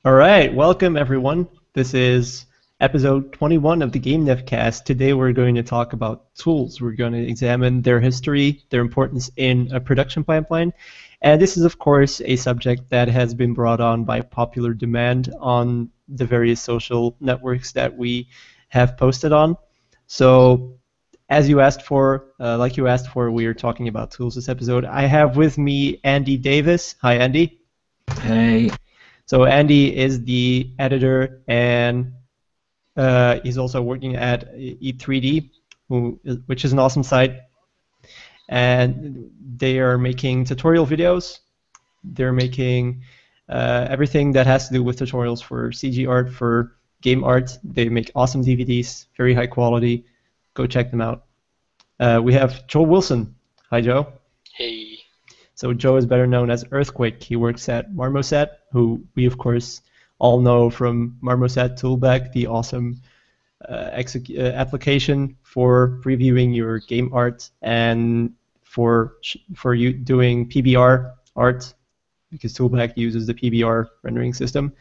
All right, welcome everyone. This is episode 21 of the GameDev Cast. Today we're going to talk about tools. We're going to examine their history, their importance in a production pipeline, and this is of course a subject that has been brought on by popular demand on the various social networks that we have posted on. So as you asked for, we are talking about tools this episode. I have with me Andy Davis. Hi, Andy. Hey. So Andy is the editor, and he's also working at E3D, which is an awesome site. And they are making tutorial videos. They're making everything that has to do with tutorials for CG art, for game art. They make awesome DVDs, very high quality. Go check them out. We have Joe Wilson. Hi, Joe. Hey. So Joe is better known as Earthquake. He works at Marmoset, who we of course all know from Marmoset Toolback, the awesome application for previewing your game art and for you doing PBR art, because Toolback uses the PBR rendering system.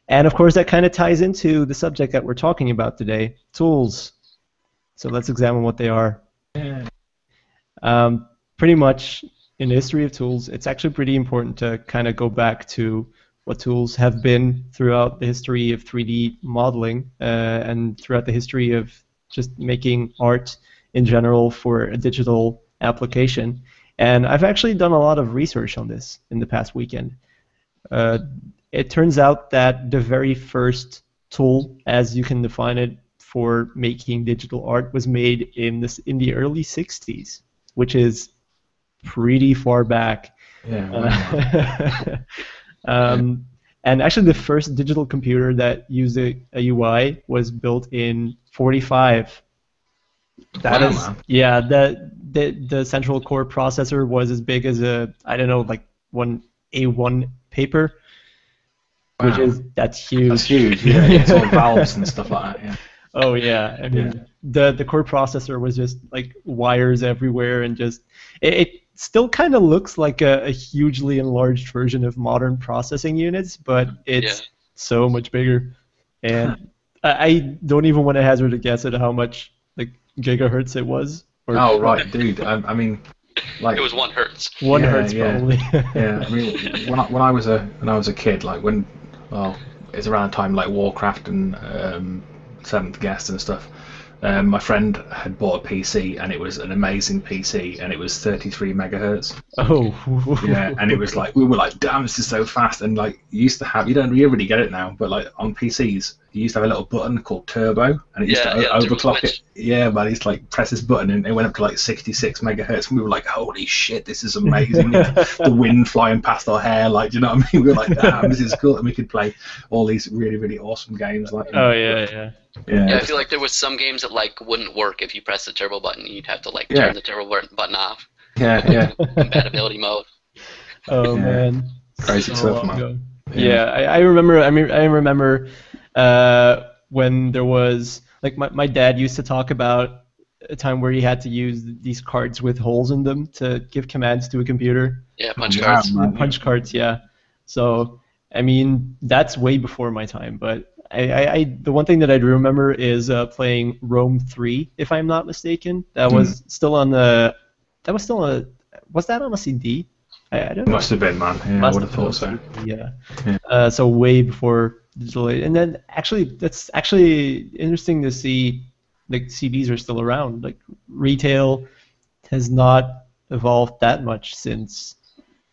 And of course that kind of ties into the subject that we're talking about today, tools. So let's examine what they are. Pretty much in the history of tools, it's actually pretty important to kind of go back to what tools have been throughout the history of 3D modeling and throughout the history of just making art in general for a digital application. And I've actually done a lot of research on this in the past weekend. It turns out that the very first tool, as you can define it, for making digital art was made in the early 60s, which is pretty far back. Yeah. And actually the first digital computer that used a UI was built in 45. That Wow, is, man. yeah, the central core processor was as big as one A1 paper, Wow. that's huge. That's huge. Yeah, it's all valves and stuff like that. Yeah. Oh yeah, I mean the core processor was just like wires everywhere, and just it still kind of looks like a hugely enlarged version of modern processing units, but it's so much bigger. And I don't even want to hazard a guess at how much like gigahertz it was. Oh right, dude. I mean, like It was 1 hertz. 1 hertz probably. Yeah. I mean, when I was a kid, like it's around the time like Warcraft and Seventh Guest and stuff. My friend had bought a PC, and it was an amazing PC, and it was 33 megahertz. Oh. Yeah, and it was like, we were like, damn, this is so fast. And like, you don't really get it now, but like on PCs, you used to have a little button called turbo, and it used to overclock it. Yeah, but I used to like press this button, and it went up to like 66 megahertz, and we were like, holy shit, this is amazing. The wind flying past our hair, like, do you know what I mean? We were like, damn, this is cool, and we could play all these really, really awesome games. Like, Oh yeah. Yeah, I feel like there was some games that like wouldn't work if you press the turbo button. You'd have to like turn the turbo button off. Yeah. Compatibility mode. Oh Yeah. man. Crazy So stuff, long man. ago. Yeah, I remember when there was like my dad used to talk about a time where he had to use these cards with holes in them to give commands to a computer. Yeah, punch Wow, cards. man. Punch cards, yeah. So I mean that's way before my time, but the one thing that I do remember is playing Rome 3, if I'm not mistaken. That was still on the. Was that on a CD? I don't know. Must have been, man. Yeah, I would have thought so. Yeah. So way before digital, and then that's actually interesting to see. Like CDs are still around. Like retail has not evolved that much since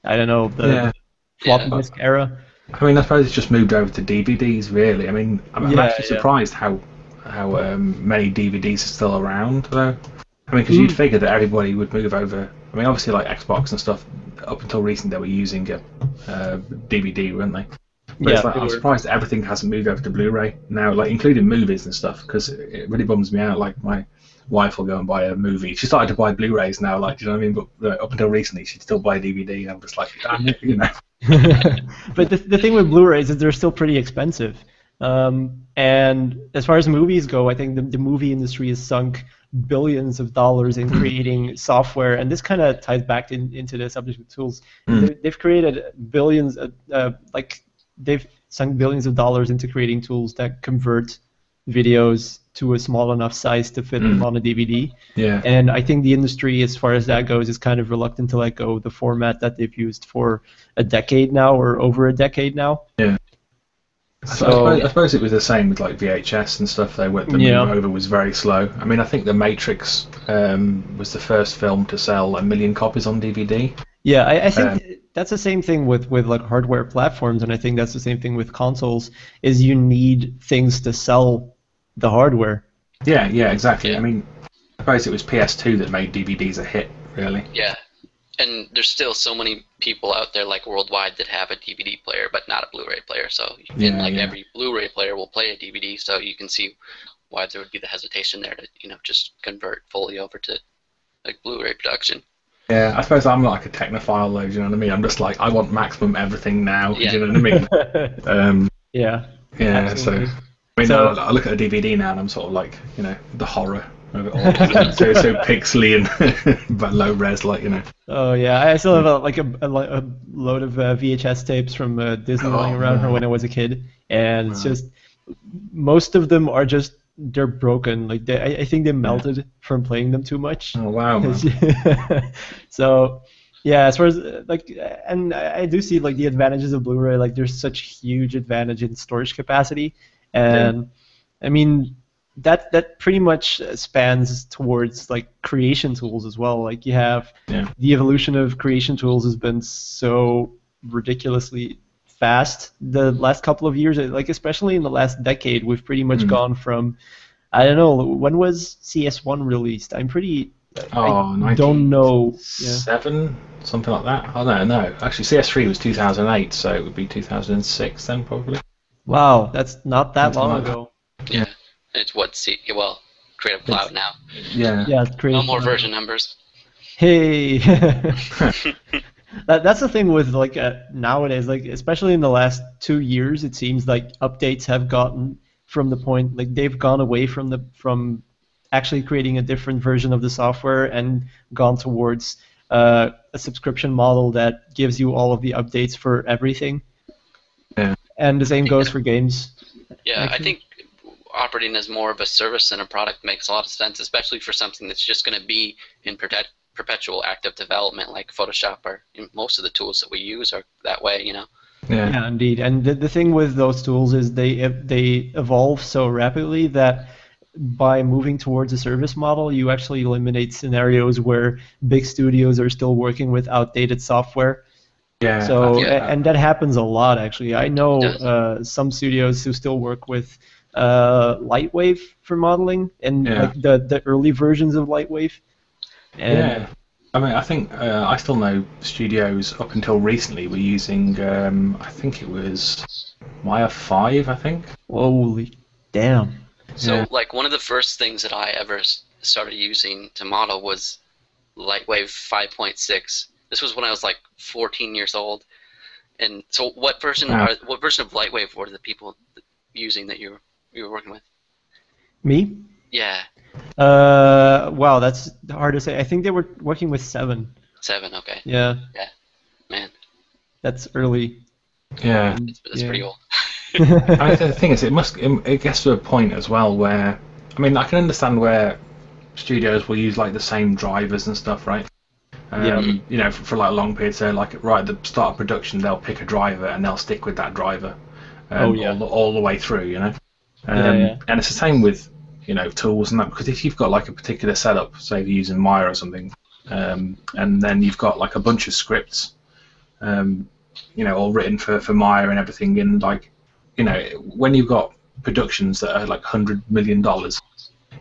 the floppy disk era. I mean, I suppose it's just moved over to DVDs, really. I mean, I'm actually surprised how many DVDs are still around, though. I mean, because you'd figure that everybody would move over. I mean, obviously, like Xbox and stuff, up until recently, they were using DVD, weren't they? But it's like, I'm surprised that everything hasn't moved over to Blu-ray now, like including movies and stuff, because it really bums me out. Like my wife will go and buy a movie. She started to buy Blu-rays now, like, do you know what I mean? But up until recently, she'd still buy DVD, and I'm just like, damn it, you know. But the thing with Blu-rays is they're still pretty expensive. And as far as movies go, I think the movie industry has sunk billions of dollars in creating software, and this kind of ties back into the subject of tools. They've created billions, they've sunk billions of dollars into creating tools that convert videos to a small enough size to fit them on a DVD. Yeah. And I think the industry, as far as that goes, is kind of reluctant to let go of the format that they've used for a decade now, or over a decade now. Yeah. So, I suppose it was the same with like VHS and stuff. The move over was very slow. I mean, I think The Matrix was the first film to sell 1 million copies on DVD. Yeah, I think that's the same thing with like hardware platforms, and I think that's the same thing with consoles. Is you need things to sell the hardware. Yeah, exactly. Yeah. I mean, I suppose it was PS2 that made DVDs a hit, really. Yeah. And there's still so many people out there, like worldwide, that have a DVD player but not a Blu-ray player. So every Blu-ray player will play a DVD. So you can see why there would be the hesitation there to just convert fully over to like Blu-ray production. Yeah, I suppose I'm not like a technophile though. Do you know what I mean? I'm just like I want maximum everything now. Yeah. Do you know what I mean? Yeah. Absolutely. So I look at a DVD now and I'm sort of like the horror. so pixely and but low res, Oh yeah, I still have a load of VHS tapes from Disney lying around from when I was a kid, and it's just most of them are just they're broken. Like I think they melted from playing them too much. Oh wow. So yeah, as far as and I do see like the advantages of Blu-ray. Like there's such huge advantage in storage capacity, and I mean. That pretty much spans towards like creation tools as well. Like you have the evolution of creation tools has been so ridiculously fast the last couple of years. Like especially in the last decade, we've pretty much gone from I don't know when was CS1 released. I don't know. 7 something like that. I don't know. Actually, CS3 was 2008, so it would be 2006 then probably. Wow, that's not that long ago. Yeah. It's Creative Cloud now. Yeah. No more version numbers. Hey. That's the thing with like nowadays, like especially in the last 2 years, it seems like updates have gotten from the point like they've gone away from actually creating a different version of the software and gone towards a subscription model that gives you all of the updates for everything. Yeah. And the same goes for games. Yeah, actually. I think operating as more of a service than a product makes a lot of sense, especially for something that's just going to be in perpetual active development, like Photoshop or most of the tools that we use are that way, Yeah, indeed. And the thing with those tools is they evolve so rapidly that by moving towards a service model, you actually eliminate scenarios where big studios are still working with outdated software. Yeah. So and that happens a lot actually. I know some studios who still work with Lightwave for modeling and like the early versions of Lightwave. And I mean, I think I still know studios up until recently were using I think it was Maya 5, I think. Holy damn. So like one of the first things that I ever started using to model was Lightwave 5.6. This was when I was like 14 years old. And so what version of Lightwave were the people using that you were working with? Me? Yeah. Wow, that's hard to say. I think they were working with 7. 7, okay. Yeah. Yeah. Man. That's early. Yeah. That's pretty old. The thing is, it gets to a point as well where, I mean, I can understand where studios will use like the same drivers and stuff, right? For like a long period, so like right at the start of production, they'll pick a driver and they'll stick with that driver all the way through, And it's the same with tools and that, because if you've got like a particular setup, say if you're using Maya or something, and then you've got like a bunch of scripts, all written for Maya and everything, and like when you've got productions that are like $100 million,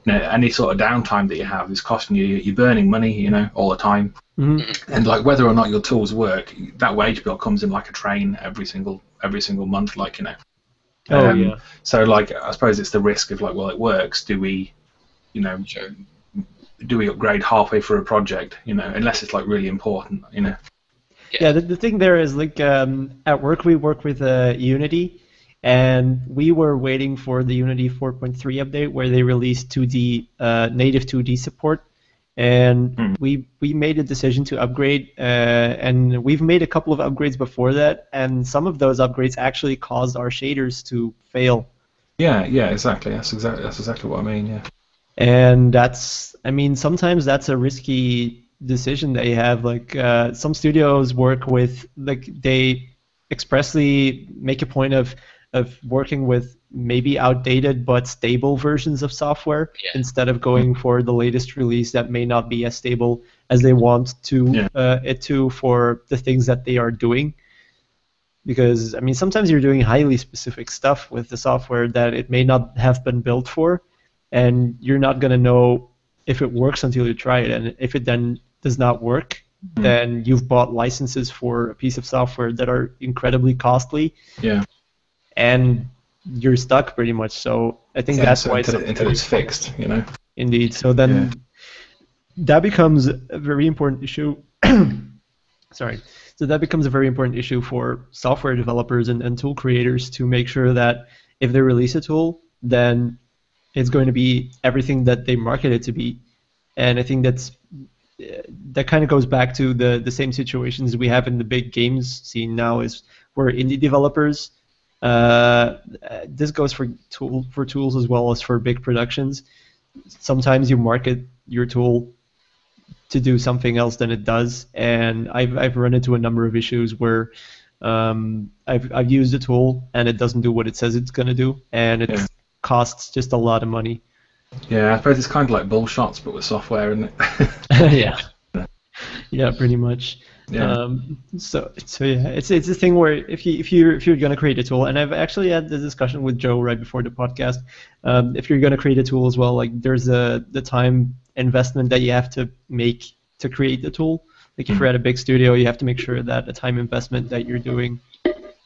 any sort of downtime that you have is costing you. You're burning money, all the time. Mm-hmm. And like whether or not your tools work, that wage bill comes in like a train every single month, So like I suppose it's the risk of like, well, it works. Do we, do we upgrade halfway through a project? Unless it's like really important, Yeah, the thing there is like at work we work with Unity, and we were waiting for the Unity 4.3 update where they released 2D native 2D support, And we made a decision to upgrade, and we've made a couple of upgrades before that, and some of those upgrades actually caused our shaders to fail. Yeah, exactly. That's exactly what I mean. Yeah. And sometimes that's a risky decision they have. Like some studios work with, like they expressly make a point of working with maybe outdated but stable versions of software instead of going for the latest release that may not be as stable as they want to it to for the things that they are doing. Because sometimes you're doing highly specific stuff with the software that it may not have been built for, and you're not going to know if it works until you try it. And if it then does not work, then you've bought licenses for a piece of software that are incredibly costly. Yeah. And you're stuck pretty much. So I think that's why until it's fixed, you know. Indeed. So then that becomes a very important issue. Sorry. So that becomes a very important issue for software developers and tool creators to make sure that if they release a tool, then it's going to be everything that they market it to be. And I think that kind of goes back to the same situations we have in the big games scene now, is where indie developers. This goes for tools as well as for big productions. Sometimes you market your tool to do something else than it does, and I've run into a number of issues where I've used a tool and it doesn't do what it says it's going to do, and it costs just a lot of money. Yeah, I suppose it's kind of like bull shots, but with software, isn't it? Yeah, pretty much. Yeah. So yeah, it's a thing where if you're gonna create a tool, and I've actually had this discussion with Joe right before the podcast. If you're gonna create a tool as well, like there's the time investment that you have to make to create the tool. Like if you're at a big studio, you have to make sure that the time investment that you're doing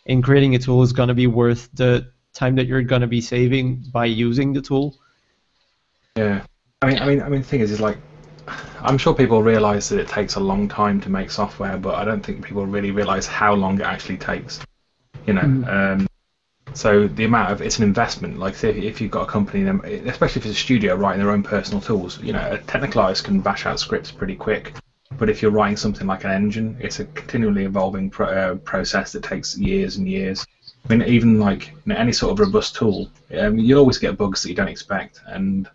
in creating a tool is gonna be worth the time that you're gonna be saving by using the tool. Yeah, I mean, the thing is like, I'm sure people realise that it takes a long time to make software, but I don't think people really realise how long it actually takes. You know, so the amount of it's an investment. Like if you've got a company, especially if it's a studio writing their own personal tools, you know, a technical artist can bash out scripts pretty quick. But if you're writing something like an engine, it's a continually evolving process that takes years and years. I mean, even like any sort of robust tool, you'll always get bugs that you don't expect, and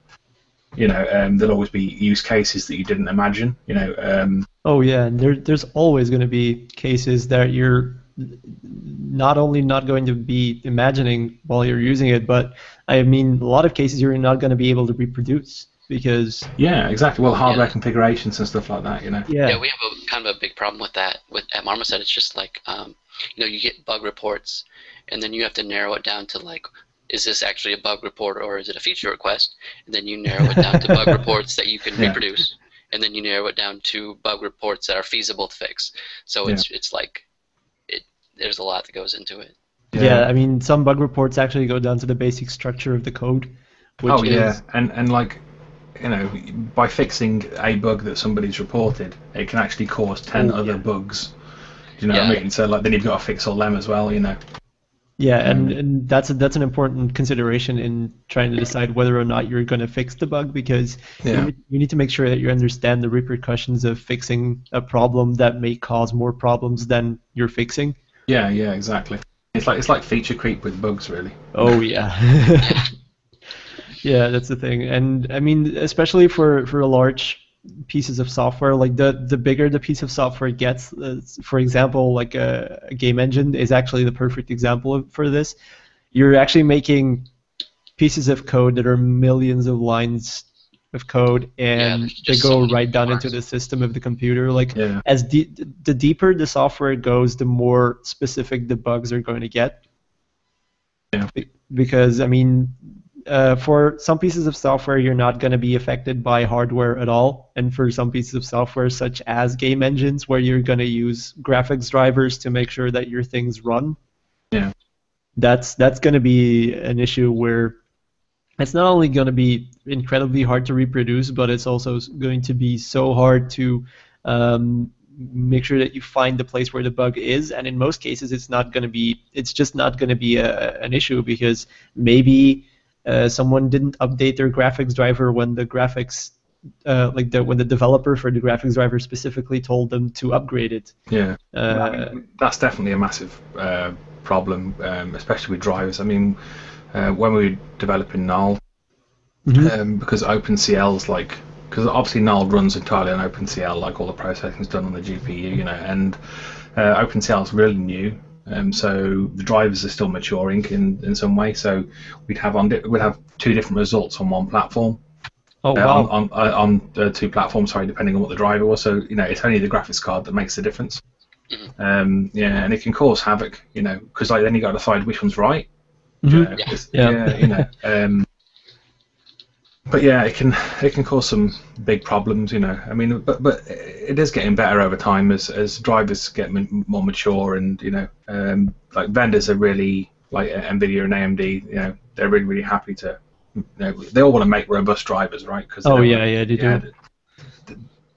you know, there'll always be use cases that you didn't imagine. You know. Oh yeah, and there's always going to be cases that you're not only not going to be imagining while you're using it, but I mean, a lot of cases you're not going to be able to reproduce because. Yeah, exactly. Well, hardware configurations and stuff like that, you know. Yeah, we have kind of a big problem with that. At Marmoset, it's just like, you know, you get bug reports, and then you have to narrow it down to like, is this actually a bug report or is it a feature request? And then you narrow it down to bug reports that you can reproduce, and then you narrow it down to bug reports that are feasible to fix. So it's like, there's a lot that goes into it. Yeah, I mean, some bug reports actually go down to the basic structure of the code. Which and like, you know, by fixing a bug that somebody's reported, it can actually cause 10 other bugs. Do you know what I mean? So like, then you've got to fix all them as well, you know. Yeah, and that's an important consideration in trying to decide whether or not you're going to fix the bug, because you need to make sure that you understand the repercussions of fixing a problem that may cause more problems than you're fixing. Yeah, exactly. It's like feature creep with bugs, really. Oh yeah. Yeah, that's the thing, and I mean, especially for large pieces of software, like the bigger the piece of software gets, for example, like a game engine is actually the perfect example for this. You're actually making pieces of code that are millions of lines of code, and they go right down into the system of the computer. Like as the deeper the software goes, the more specific the bugs are going to get. Yeah. Because I mean, for some pieces of software, you're not going to be affected by hardware at all, and for some pieces of software, such as game engines, where you're going to use graphics drivers to make sure that your things run, that's going to be an issue where it's not only going to be incredibly hard to reproduce, but it's also going to be so hard to make sure that you find the place where the bug is, and in most cases, it's just not going to be an issue, because maybe someone didn't update their graphics driver when the graphics when the developer for the graphics driver specifically told them to upgrade it. Yeah, that's definitely a massive problem, especially with drivers. I mean, when we were developing Null, because OpenCL's because obviously Null runs entirely on OpenCL, like all the processing's done on the GPU, and OpenCL's really new. So the drivers are still maturing in some way. So we'd have two different results on one platform. Oh wow! On two platforms, sorry, depending on what the driver was. So it's only the graphics card that makes the difference. And it can cause havoc, because then you got to decide which one's right. But yeah, it can cause some big problems, I mean, but it is getting better over time as drivers get more mature, and like vendors are really, like Nvidia and AMD, they're really, really happy to, they all want to make robust drivers, right? Cause they do.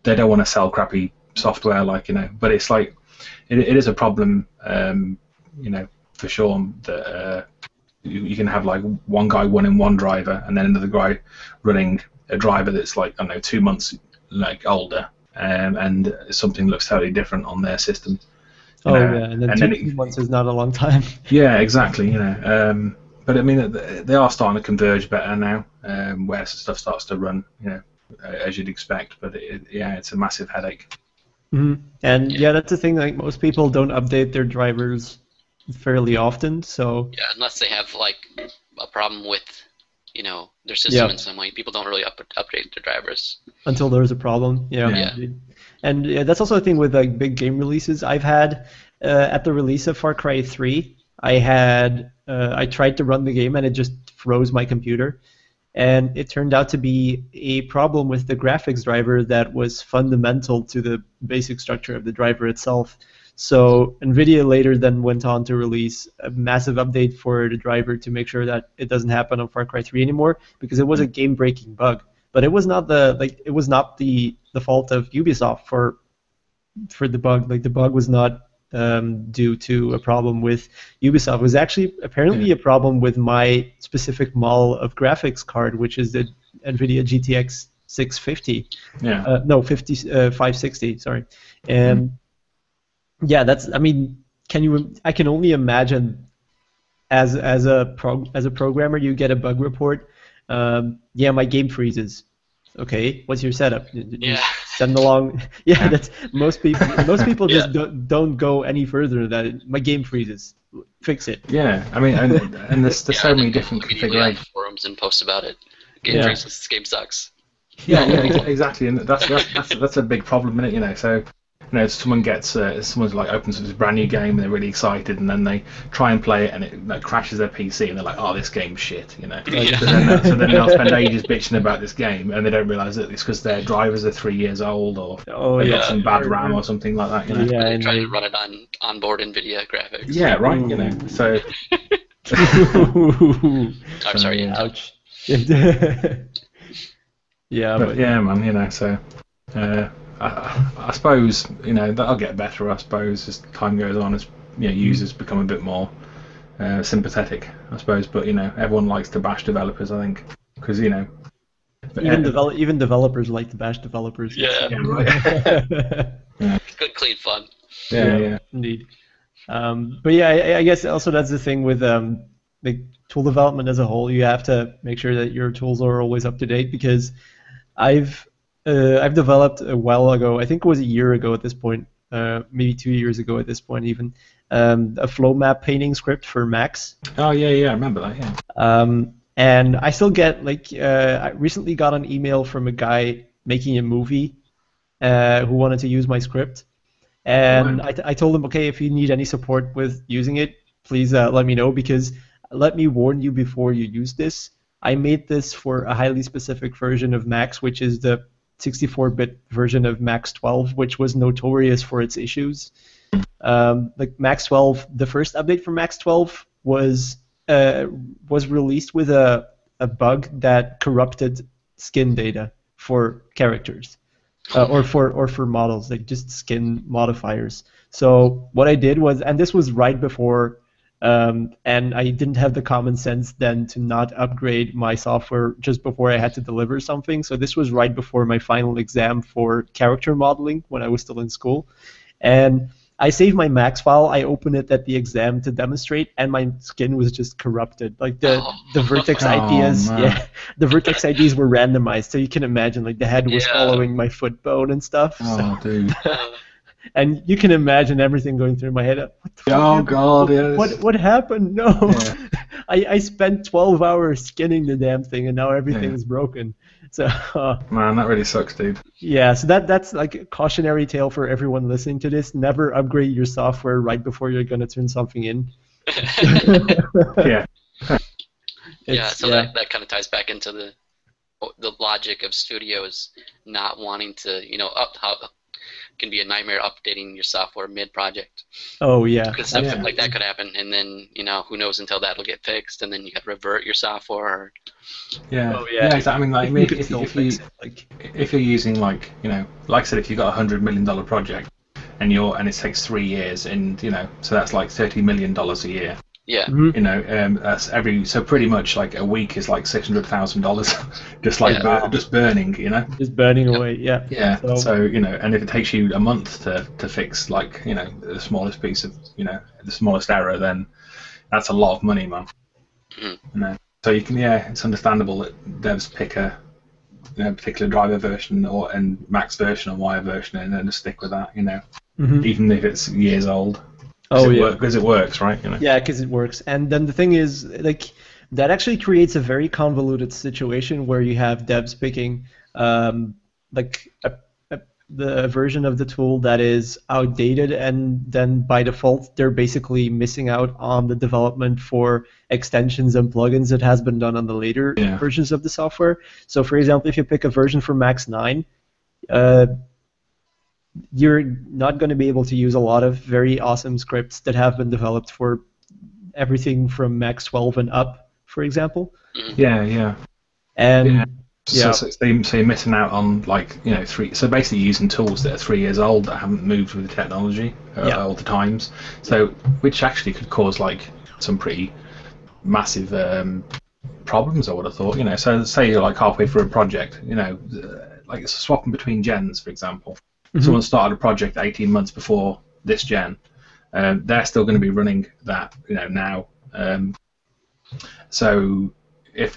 They don't want to sell crappy software, but it's like it is a problem, for sure, that you can have like one guy running one driver and then another guy running a driver that's like, I don't know, 2 months older, and something looks totally different on their system. And then 2 months is not a long time. Yeah, exactly. But I mean, they are starting to converge better now, where stuff starts to run, as you'd expect. But it's a massive headache. Mm-hmm. And that's the thing. Like, most people don't update their drivers fairly often, so unless they have like a problem with their system in some way, people don't really update their drivers until there's a problem. And that's also a thing with like big game releases. I've had at the release of Far Cry 3, I tried to run the game and it just froze my computer, and it turned out to be a problem with the graphics driver that was fundamental to the basic structure of the driver itself. So NVIDIA later then went on to release a massive update for the driver to make sure that it doesn't happen on Far Cry 3 anymore, because it was a game-breaking bug. But it was not the fault of Ubisoft for the bug. Like, the bug was not due to a problem with Ubisoft. It was actually apparently a problem with my specific model of graphics card, which is the NVIDIA GTX 650. 560. Sorry, and. Yeah, I mean, I can only imagine as a programmer, you get a bug report. My game freezes. Okay, what's your setup? You send along. That's most people. Most people just don't go any further than that. My game freezes. Fix it. Yeah, I mean, and there's so many different configurations. Forums and posts about it. Game freezes. This game sucks. Yeah, exactly, and that's a big problem, isn't it? So. Someone opens up this brand new game and they're really excited, and then they try and play it and it crashes their PC and they're like, "Oh, this game's shit," So then they'll spend ages bitching about this game, and they don't realise that it's because their drivers are 3 years old, or they've got some bad RAM or something like that. They're trying to run it on onboard NVIDIA graphics. Yeah, right. So. I'm sorry. Ouch. Man. So. I suppose that'll get better. I suppose as time goes on, as users become a bit more sympathetic. I suppose, but everyone likes to bash developers. I think because even developers like to bash developers. Yeah, right. Good clean fun. Yeah, indeed. But I guess also that's the thing with the tool development as a whole. You have to make sure that your tools are always up to date, because I've developed a while ago, I think it was a year ago at this point, maybe 2 years ago at this point even, a flow map painting script for Macs. Oh, yeah, I remember that, yeah. And I still get, I recently got an email from a guy making a movie who wanted to use my script. And I told him, okay, if you need any support with using it, please let me know, because let me warn you before you use this. I made this for a highly specific version of Macs, which is the 64-bit version of Max 12, which was notorious for its issues. Max 12, the first update for Max 12 was released with a bug that corrupted skin data for characters, or for models, like just skin modifiers. So what I did was, and this was right before And I didn't have the common sense then to not upgrade my software just before I had to deliver something. So this was right before my final exam for character modeling when I was still in school. And I saved my max file, I opened it at the exam to demonstrate, and my skin was just corrupted. Like the vertex IDs, the vertex IDs were randomized, so you can imagine like the head was following my foot bone and stuff. Oh, dude. And you can imagine everything going through my head. What the fuck happened? God, yes. What happened? No. Yeah. I spent 12 hours skinning the damn thing, and now everything is broken. So man, that really sucks, dude. Yeah, so that's like a cautionary tale for everyone listening to this. Never upgrade your software right before you're going to turn something in. Yeah. That kind of ties back into the logic of studios not wanting to, can be a nightmare updating your software mid-project. Oh, yeah. Because something like that could happen, and then, who knows until that'll get fixed, and then you got to revert your software. Yeah. Oh, yeah. Yeah, exactly. I mean, if you're using, like I said, if you've got $100 million project, and it takes 3 years, and, so that's like $30 million a year. Yeah. Mm-hmm. That's so pretty much like a week is like $600,000, just like just burning, Just burning away, yeah. Yeah. So and if it takes you a month to fix like the smallest piece of the smallest error, then that's a lot of money, man. Mm-hmm. So you can it's understandable that devs pick a particular driver version and max version or wire version and then just stick with that, Mm-hmm. even if it's years old. Because it works, right? Yeah, because it works. And then the thing is, like, that actually creates a very convoluted situation where you have devs picking, the version of the tool that is outdated, and then by default they're basically missing out on the development for extensions and plugins that has been done on the later versions of the software. So, for example, if you pick a version for Max 9, you're not going to be able to use a lot of very awesome scripts that have been developed for everything from Max 12 and up, for example. Yeah. And so you're missing out on so basically using tools that are 3 years old that haven't moved with the technology all the times. So which actually could cause like some pretty massive problems, I would have thought. So say you're like halfway through a project, like swapping between gens, for example. Someone started a project 18 months before this gen. They're still going to be running that, now. So if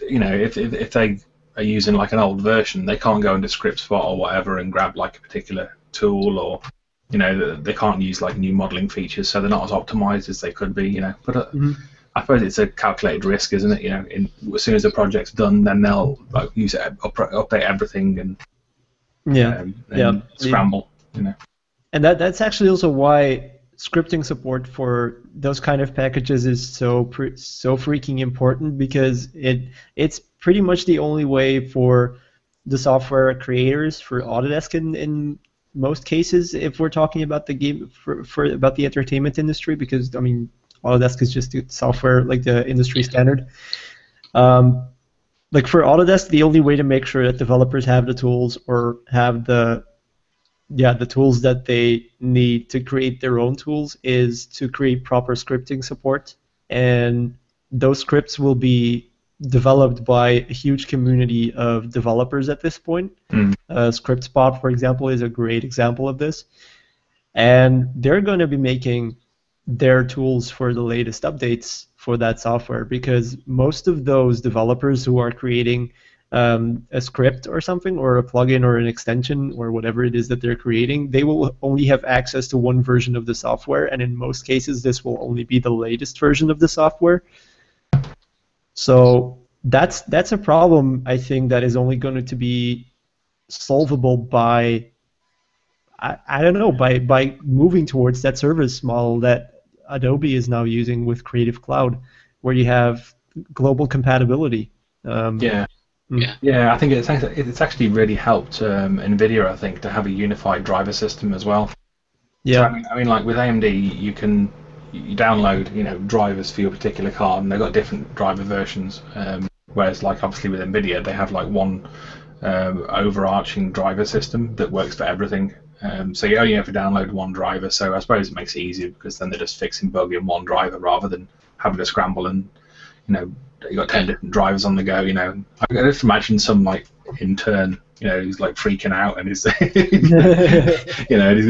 they are using like an old version, they can't go into ScriptSpot or whatever and grab like a particular tool, or they can't use like new modeling features, so they're not as optimized as they could be. But I suppose it's a calculated risk, isn't it? As soon as the project's done, then they'll like use it, update everything, and scramble. And that's actually also why scripting support for those kind of packages is so freaking important, because it's pretty much the only way for the software creators, for Autodesk in most cases, if we're talking about the game about the entertainment industry, because I mean Autodesk is just software like the industry standard. Like for Autodesk, the only way to make sure that developers have the tools or have the tools that they need to create their own tools is to create proper scripting support, and those scripts will be developed by a huge community of developers at this point. ScriptSpot, for example, is a great example of this, and they're going to be making their tools for the latest updates for that software, because most of those developers who are creating a script or something, or a plugin or an extension or whatever it is that they're creating, they will only have access to one version of the software, and in most cases this will only be the latest version of the software. So that's a problem, I think, that is only going to be solvable by I don't know, by moving towards that service model that Adobe is now using with Creative Cloud, where you have global compatibility. Yeah, I think it's actually really helped NVIDIA, I think, to have a unified driver system as well. Yeah. So, I mean, like with AMD, you download, drivers for your particular card, and they've got different driver versions. Whereas, like obviously with NVIDIA, they have like one overarching driver system that works for everything. So you only have to download one driver. So I suppose it makes it easier, because then they're just fixing bug in one driver rather than having to scramble and, you got 10 different drivers on the go. I can just imagine some like intern, who's like freaking out and his, his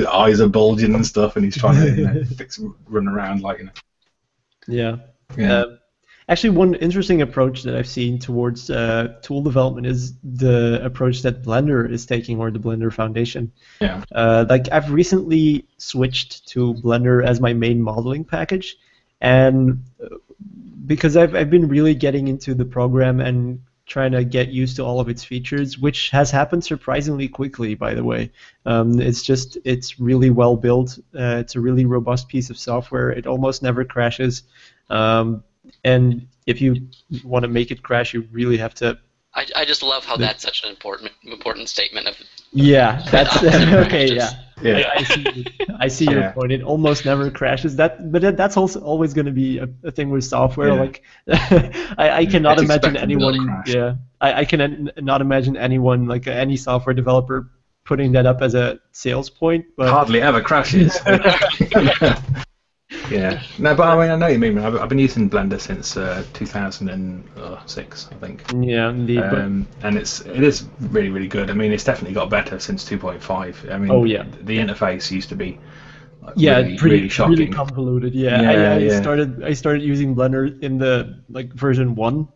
eyes are bulging and stuff, and he's trying to run around like. Yeah. Yeah. Actually, one interesting approach that I've seen towards tool development is the approach that Blender is taking, or the Blender Foundation. Yeah. Like I've recently switched to Blender as my main modeling package, and because I've been really getting into the program and trying to get used to all of its features, which has happened surprisingly quickly, by the way. It's really well built. It's a really robust piece of software. It almost never crashes. And if you want to make it crash, you really have to. I just love how that's such an important statement of. Yeah, that's okay. Yeah, yeah. I see your point. It almost never crashes. But that's also always going to be a thing with software. Yeah. Like, I cannot It's imagine expected to anyone. crash. Yeah, I can not imagine anyone, like any software developer, putting that up as a sales point. But Hardly ever crashes. Yeah. No, but I mean, I know what you mean. I've been using Blender since 2006, I think. Yeah, indeed. And it is really, really good. I mean, it's definitely got better since 2.5. I mean, the interface used to be really shocking. Really convoluted. Yeah, I started using Blender in the version 1.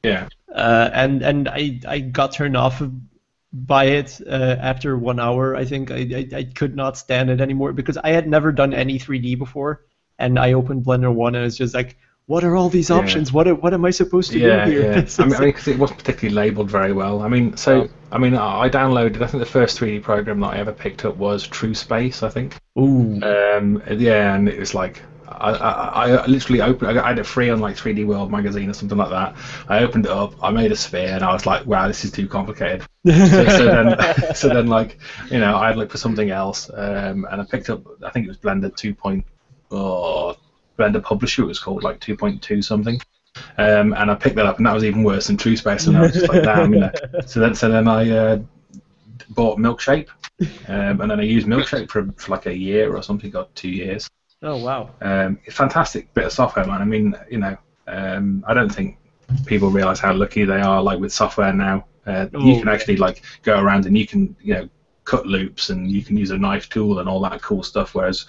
Yeah. And I got turned off by it after 1 hour. I think I could not stand it anymore because I had never done any 3D before. And I opened Blender 1 and it's just like, what are all these options? What am I supposed to do here? Yeah. I mean, because it wasn't particularly labeled very well. I mean, I downloaded. I think the first 3D program that I ever picked up was True Space, I think. Ooh. And it was like I literally opened. I had it free on like 3D World magazine or something like that. I opened it up. I made a sphere, and I was like, wow, this is too complicated. so then like I had looked for something else, and I picked up. I think it was Blender 2. Blender Publisher, it was called, like 2.2 something, and I picked that up, and that was even worse than True Space, and I was just like, damn, So then I bought Milkshape, and then I used Milkshape for like a year or something, or 2 years. Oh wow! Fantastic bit of software, man. I mean, I don't think people realize how lucky they are. Like with software now, you can actually like go around and you can cut loops, and you can use a knife tool and all that cool stuff, whereas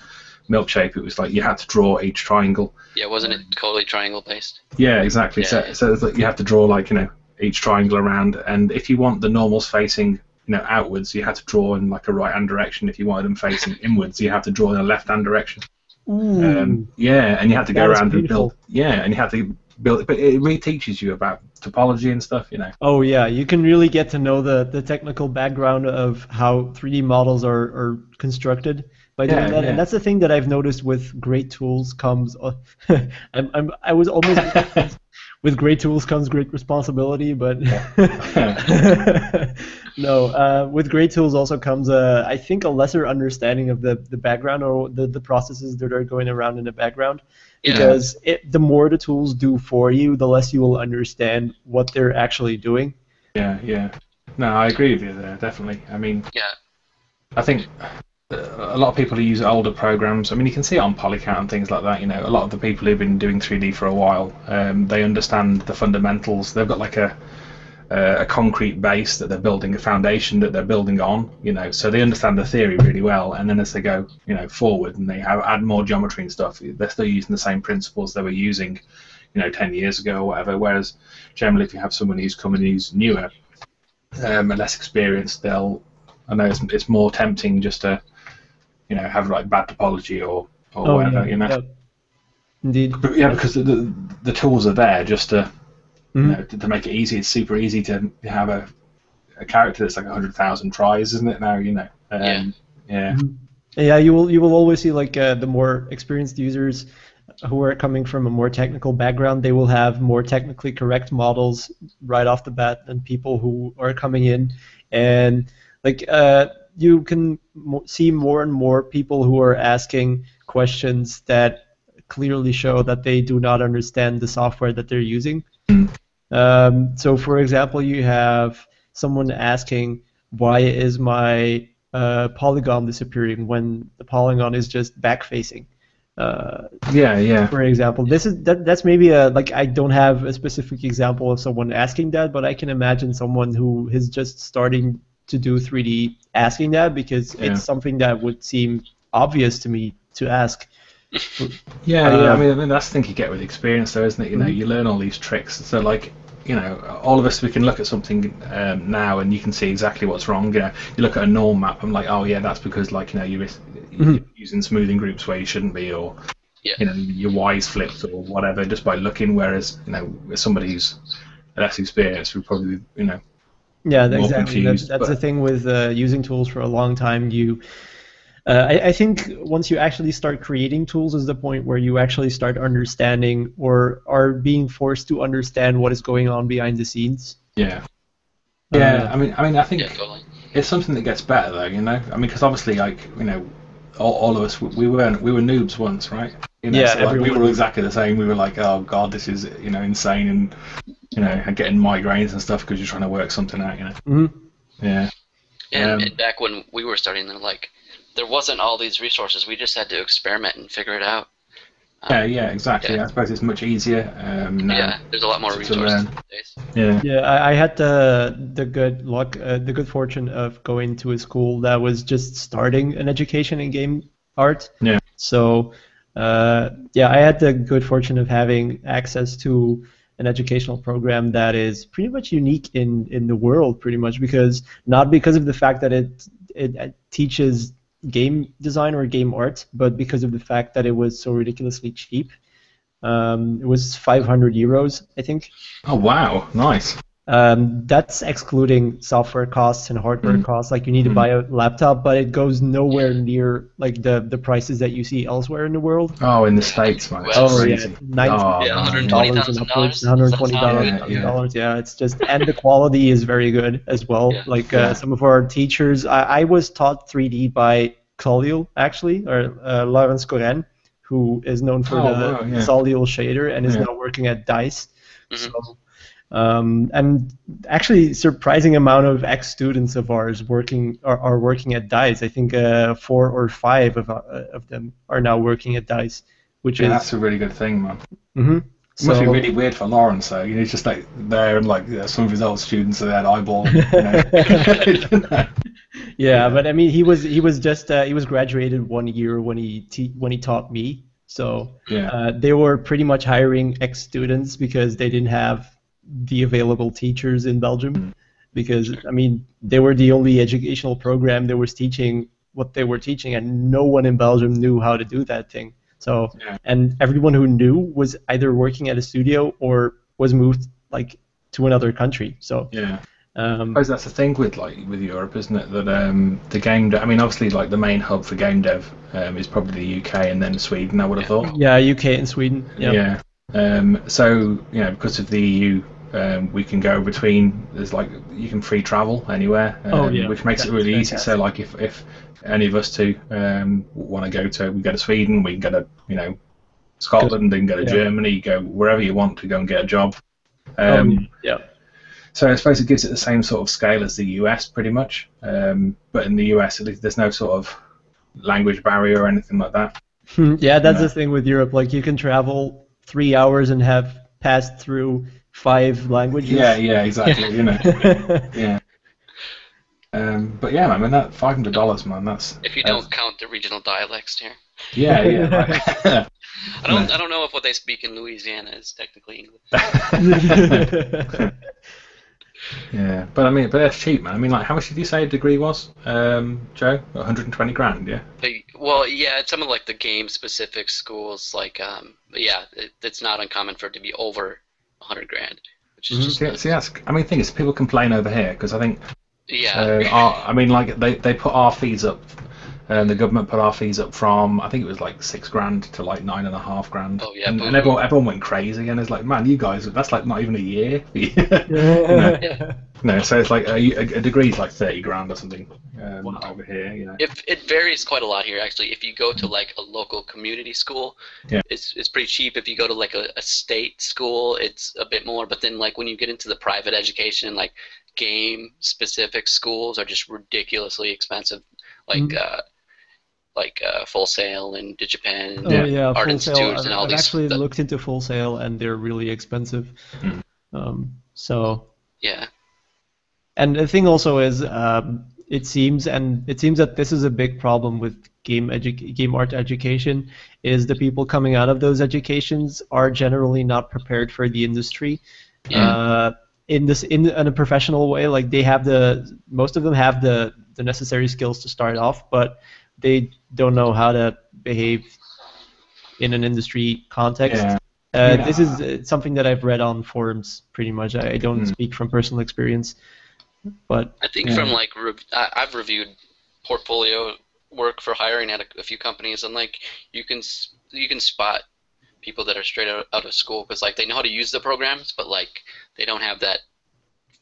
Milkshape, it was like you had to draw each triangle. Yeah, wasn't it totally triangle based? Yeah, exactly. So it's like you have to draw like each triangle around, and if you want the normals facing outwards, you had to draw in like a right-hand direction. If you wanted them facing inwards, you have to draw in a left-hand direction. Ooh, and you had to go around and build. Yeah, and you have to build, but it really teaches you about topology and stuff. Oh yeah, you can really get to know the technical background of how 3D models are constructed by doing that. And that's the thing that I've noticed with great tools comes. I was almost with great tools comes great responsibility, but no. With great tools also comes I think a lesser understanding of the background or the processes that are going around in the background. Because the more the tools do for you, the less you will understand what they're actually doing. Yeah. No, I agree with you there, definitely. I mean, I think a lot of people who use older programs, I mean, you can see it on Polycat and things like that, a lot of the people who've been doing 3D for a while, they understand the fundamentals. They've got like a concrete base that they're building, a foundation that they're building on, so they understand the theory really well, and then as they go, forward and they add more geometry and stuff, they're still using the same principles they were using, 10 years ago or whatever, whereas generally if you have someone who's coming who's newer and less experienced, I know it's more tempting just to, have like bad topology or whatever, Yeah. Indeed. But because the tools are there just to, to make it easy. It's super easy to have a character that's like 100,000 tries, isn't it now? Yeah, you will always see like the more experienced users who are coming from a more technical background, they will have more technically correct models right off the bat than people who are coming in, and like you can see more and more people who are asking questions that clearly show that they do not understand the software that they're using. So for example, you have someone asking, why is my polygon disappearing when the polygon is just back facing? Yeah. For example, that's maybe I don't have a specific example of someone asking that, but I can imagine someone who is just starting to do 3D asking that because it's something that would seem obvious to me to ask. Yeah. I mean that's the thing you get with experience, though, isn't it? You know, you learn all these tricks. So like, you know, all of us, we can look at something now and you can see exactly what's wrong. You know, you look at a norm map, I'm like, oh yeah, that's because like, you know, you're using smoothing groups where you shouldn't be, or you know, your Y's flipped or whatever, just by looking. Whereas, you know, with somebody who's less experienced would probably, you know, more exactly. Confused. That's the thing with using tools for a long time. I think once you actually start creating tools is the point where you actually start understanding or are being forced to understand what is going on behind the scenes. Yeah. I mean, I think it's something that gets better, though. You know, I mean, because obviously, like, you know, all of us, we were noobs once, right? You know, so like, we were exactly the same. We were like, oh god, this is, you know, insane, and you know, getting migraines and stuff because you're trying to work something out. You know. Yeah. And back when we were starting, there wasn't all these resources. We just had to experiment and figure it out. Yeah, exactly. I suppose it's much easier now. There's a lot more resources nowadays. I had the good luck, the good fortune of going to a school that was just starting an education in game art. Yeah. So, I had the good fortune of having access to an educational program that is pretty much unique in the world, pretty much not because of the fact that it teaches game design or game art, but because of the fact that it was so ridiculously cheap. It was 500 euros, I think. Oh wow, nice. That's excluding software costs and hardware costs. Like you need to buy a laptop, but it goes nowhere near like the prices that you see elsewhere in the world. Oh, in the States, man. $120 and upwards, $120. Yeah, it's just, and the quality is very good as well. Some of our teachers, I was taught 3D by Claudio, actually, or Laurence Coren, who is known for the Solidal shader and is now working at Dice. So, and actually, surprising amount of ex-students of ours are working at Dice. I think 4 or 5 of them are now working at Dice, which is that's a really good thing, man. It must be really weird for Lawrence, though. You know, he's just like there, and like some of his old students are there eyeballing. You know? Yeah, but I mean, he was graduated 1 year when he taught me. So they were pretty much hiring ex-students because they didn't have the available teachers in Belgium. Because I mean, they were the only educational program that was teaching what they were teaching, and no one in Belgium knew how to do that thing. So, and everyone who knew was either working at a studio or was moved like to another country. So I suppose that's the thing with Europe, isn't it? That the game, I mean, obviously, like the main hub for game dev is probably the UK and then Sweden. I would have thought. Yeah, UK and Sweden. Yeah. So you know, because of the EU, we can go between. There's like you can free travel anywhere, which makes it really easy. So like if any of us two want to go to Sweden, we can go to Scotland, and go to Germany, go wherever you want to go and get a job. So I suppose it gives it the same sort of scale as the US, pretty much. But in the US, at least, there's no sort of language barrier or anything like that. Yeah, that's the thing with Europe. Like you can travel 3 hours and have passed through 5 languages. Yeah, exactly. You know. Yeah. But yeah, I mean that $500, man. That's if you don't count the regional dialects here. Yeah. Right. I don't know if what they speak in Louisiana is technically English. Yeah, but I mean, that's cheap, man. I mean, like, how much did you say a degree was, Joe? 120 grand, yeah. Well, yeah, some of like the game-specific schools, like, it's not uncommon for it to be over 100 grand, which is just. See, that's. I mean, the thing is, people complain over here because I think. I mean, like they put our fees up. The government put our fees up from, I think it was like 6 grand to like 9.5 grand. Oh yeah, and everyone went crazy, and it's like, man, you guys, that's like not even a year. No, so it's like a degree is like 30 grand or something over here. You know, it varies quite a lot here actually. If you go to like a local community school, it's pretty cheap. If you go to like a state school, it's a bit more. But then like when you get into the private education, like game specific schools are just ridiculously expensive. Like like Full Sail and DigiPen and Oh yeah, Art Full Sail. Institute and all I've these. actually looked into Full Sail, and they're really expensive. So. Yeah. And the thing also is, it seems that this is a big problem with game art education, is the people coming out of those educations are generally not prepared for the industry. Yeah. In a professional way, like most of them have the necessary skills to start off, but they don't know how to behave in an industry context. This is something that I've read on forums pretty much. I don't speak from personal experience. But I think from like I've reviewed portfolio work for hiring at a few companies, and like you can spot people that are straight out of school because like they know how to use the programs, but like they don't have that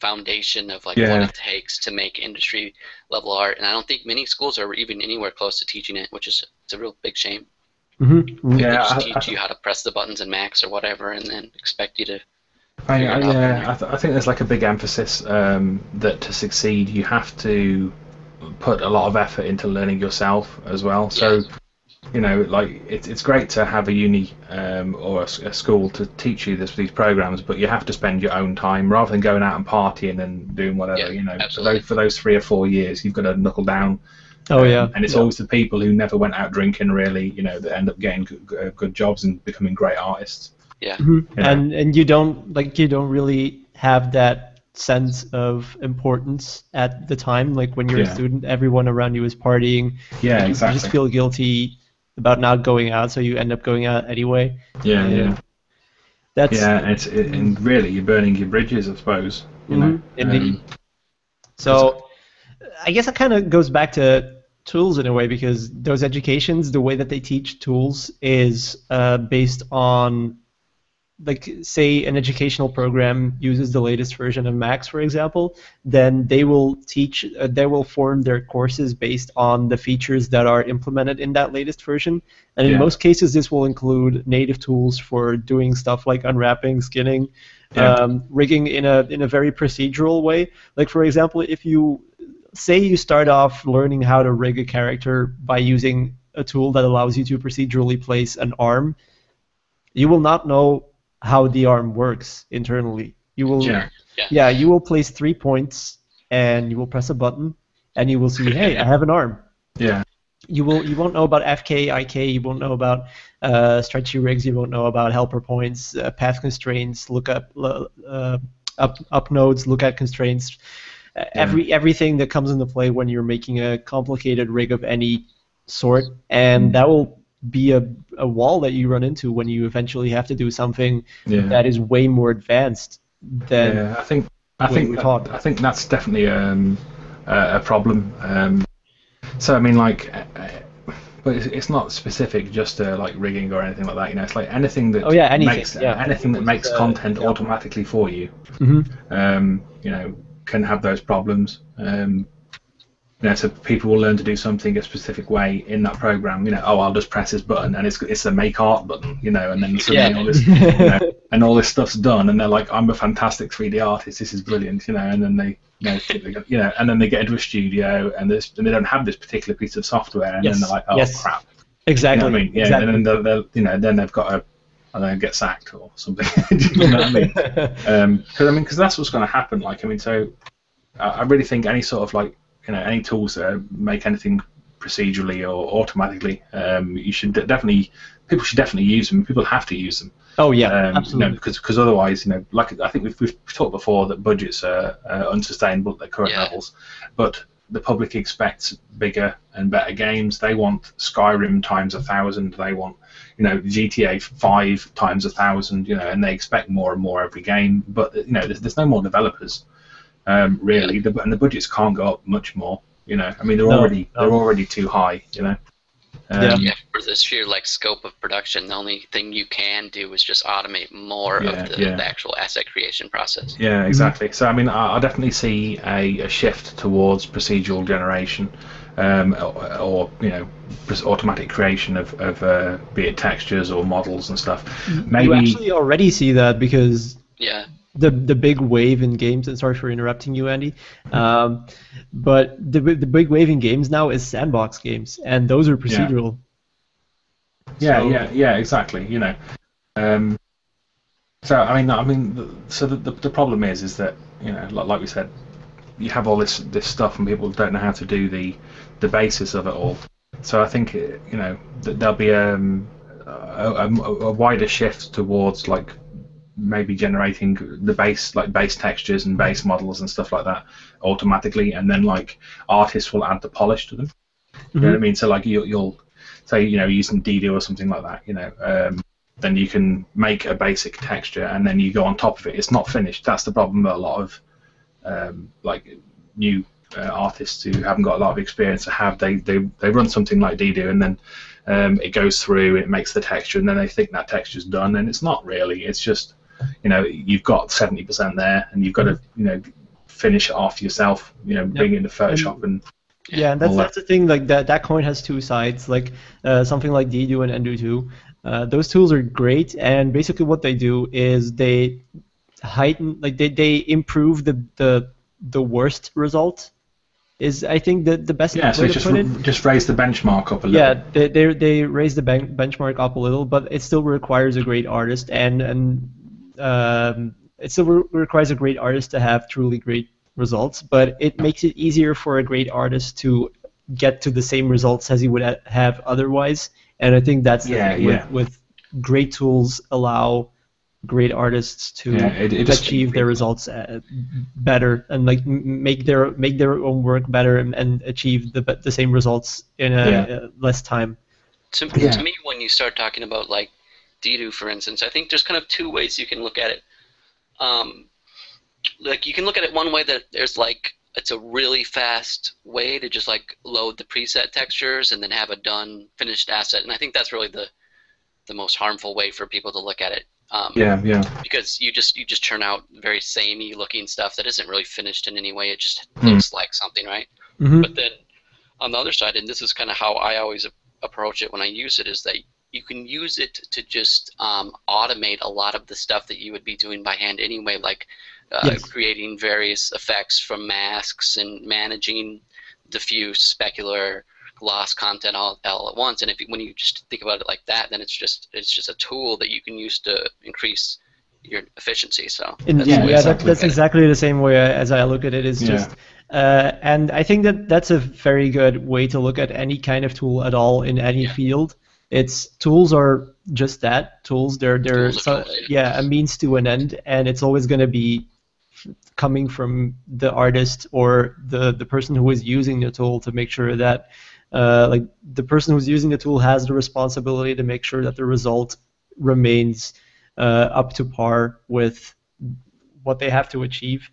foundation of like what it takes to make industry level art. And I don't think many schools are even anywhere close to teaching it, which is it's a real big shame. Mm-hmm. They just teach you how to press the buttons in Max or whatever, and then expect you to. I think there's like a big emphasis that to succeed you have to put a lot of effort into learning yourself as well. So, you know, like it's great to have a uni or a school to teach you these programs, but you have to spend your own time rather than going out and partying and doing whatever. Yeah, you know, absolutely. for those 3 or 4 years, you've got to knuckle down. And it's always the people who never went out drinking really, you know, that end up getting good jobs and becoming great artists. Yeah. Mm-hmm. And you don't really have that sense of importance at the time. Like when you're a student, everyone around you is partying. Yeah, exactly. You just feel guilty about not going out, so you end up going out anyway. And really you're burning your bridges, I suppose. You know. Indeed. So I guess it kind of goes back to tools in a way, because those educations, the way that they teach tools is based on, like, say an educational program uses the latest version of Max, for example, then they will form their courses based on the features that are implemented in that latest version. And in most cases, this will include native tools for doing stuff like unwrapping, skinning, rigging in a very procedural way. Like, for example, if you start off learning how to rig a character by using a tool that allows you to procedurally place an arm, you will not know how the arm works internally. You will, you will place 3 points and you will press a button and you will see, hey, I have an arm. Yeah. You won't know about FK, IK. You won't know about stretchy rigs. You won't know about helper points, path constraints, up nodes, look at constraints. Everything that comes into play when you're making a complicated rig of any sort, and that will be a wall that you run into when you eventually have to do something that is way more advanced than I think that's definitely a problem. So I mean, like, but it's not specific just to like rigging or anything like that. You know, it's like anything that makes content automatically for you. Mm-hmm. You know, can have those problems. You know, so people will learn to do something a specific way in that program. You know, I'll just press this button and it's a make art button. You know, and then suddenly all this, and all this stuff's done, and they're like, I'm a fantastic 3D artist. This is brilliant. You know, and then they, and then they get into a studio and they don't have this particular piece of software, and then they're like, oh crap. Exactly. You know what I mean? Yeah, exactly. and then then they've got to, I don't know, get sacked or something. You know what I mean? Because that's what's going to happen. Like, I mean, so I really think any sort of like, you know, any tools that make anything procedurally or automatically, people should definitely use them. People have to use them. Oh yeah, absolutely. You know, because otherwise, you know, like I think we've talked before that budgets are unsustainable at their current levels, but the public expects bigger and better games. They want Skyrim times 1,000. They want, you know, GTA 5 times 1,000. You know, and they expect more and more every game. But you know, there's no more developers. Really, and the budgets can't go up much more. You know, I mean, they're already too high. You know. For the sheer like scope of production, the only thing you can do is just automate more of the actual asset creation process. Yeah, exactly. So I mean, I definitely see a shift towards procedural generation, or you know, automatic creation of be it textures or models and stuff. Maybe you actually already see that because the big wave in games, and sorry for interrupting you, Andy, but the big wave in games now is sandbox games, and those are procedural. Yeah, exactly. So I mean, so the problem is that like we said, you have all this stuff and people don't know how to do the basis of it all. So I think that there'll be a wider shift towards like maybe generating the base textures and base models and stuff like that automatically, and then like artists will add the polish to them. You know what I mean? So like you'll say using Dido or something like that, then you can make a basic texture and then you go on top of it. It's not finished. That's the problem that a lot of like new artists who haven't got a lot of experience have. They run something like Dido and then it goes through, it makes the texture, and then they think that texture's done, and it's not really. It's just you've got 70% there, and you've got to finish it off yourself. Bring it into Photoshop and. Yeah, and that's the thing. Like that coin has two sides. Like something like Dido and Endo 2. Those tools are great, and basically what they do is they heighten, like they improve the worst result. Is I think the best way so to put it. Just raise the benchmark up a little. Yeah, they raise the benchmark up a little, but it still requires a great artist, and it still requires a great artist to have truly great results. But it makes it easier for a great artist to get to the same results as he would have otherwise. And I think that's the thing with great tools allow great artists to achieve their results better and like make their own work better and achieve the same results in less time. To me, when you start talking about like Dido, for instance, I think there's kind of two ways you can look at it. Like you can look at it one way that there's like it's a really fast way to just like load the preset textures and then have a done finished asset, and I think that's really the most harmful way for people to look at it. Because you just churn out very samey looking stuff that isn't really finished in any way. It just looks like something, right? But then on the other side, and this is kind of how I always approach it when I use it, is that you can use it to just automate a lot of the stuff that you would be doing by hand anyway, like creating various effects from masks and managing diffuse, specular, gloss content all at once. And when you just think about it like that, then it's just a tool that you can use to increase your efficiency. So that's exactly the same way as I look at it. Is just and I think that's a very good way to look at any kind of tool at all in any field. Tools are just that, tools. They're a means to an end, and it's always going to be coming from the artist or the person who is using the tool to make sure that like the person who's using the tool has the responsibility to make sure that the result remains up to par with what they have to achieve.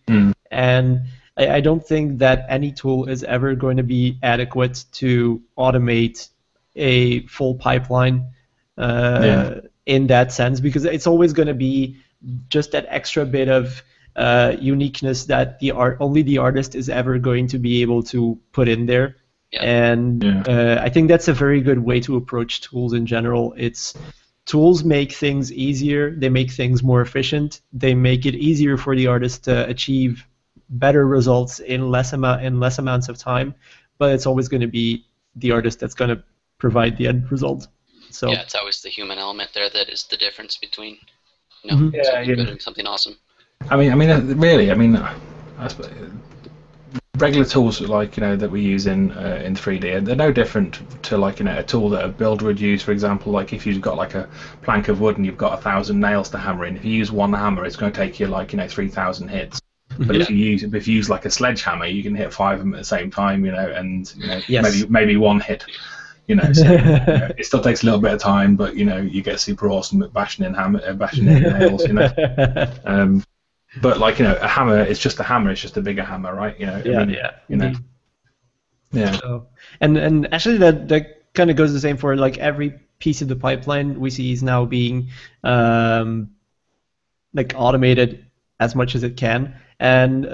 And I don't think that any tool is ever going to be adequate to automate a full pipeline in that sense, because it's always going to be just that extra bit of uniqueness that only the artist is ever going to be able to put in there. And I think that's a very good way to approach tools in general. Tools make things easier, they make things more efficient, they make it easier for the artist to achieve better results in less amounts of time, but it's always going to be the artist that's going to provide the end result. So it's always the human element there that is the difference between something good and something awesome. I mean, really, I suppose regular tools like that we use in 3D, they're no different to like a tool that a builder would use. For example, like if you've got like a plank of wood and you've got 1,000 nails to hammer in, if you use one hammer, it's going to take you like 3,000 hits. But if you use like a sledgehammer, you can hit 5 of them at the same time, and maybe one hit. So, it still takes a little bit of time, but you get super awesome at bashing in nails. But like a hammer, it's just a hammer. It's just a bigger hammer, right? So, and actually that kind of goes the same for like every piece of the pipeline we see is now being like automated as much as it can. And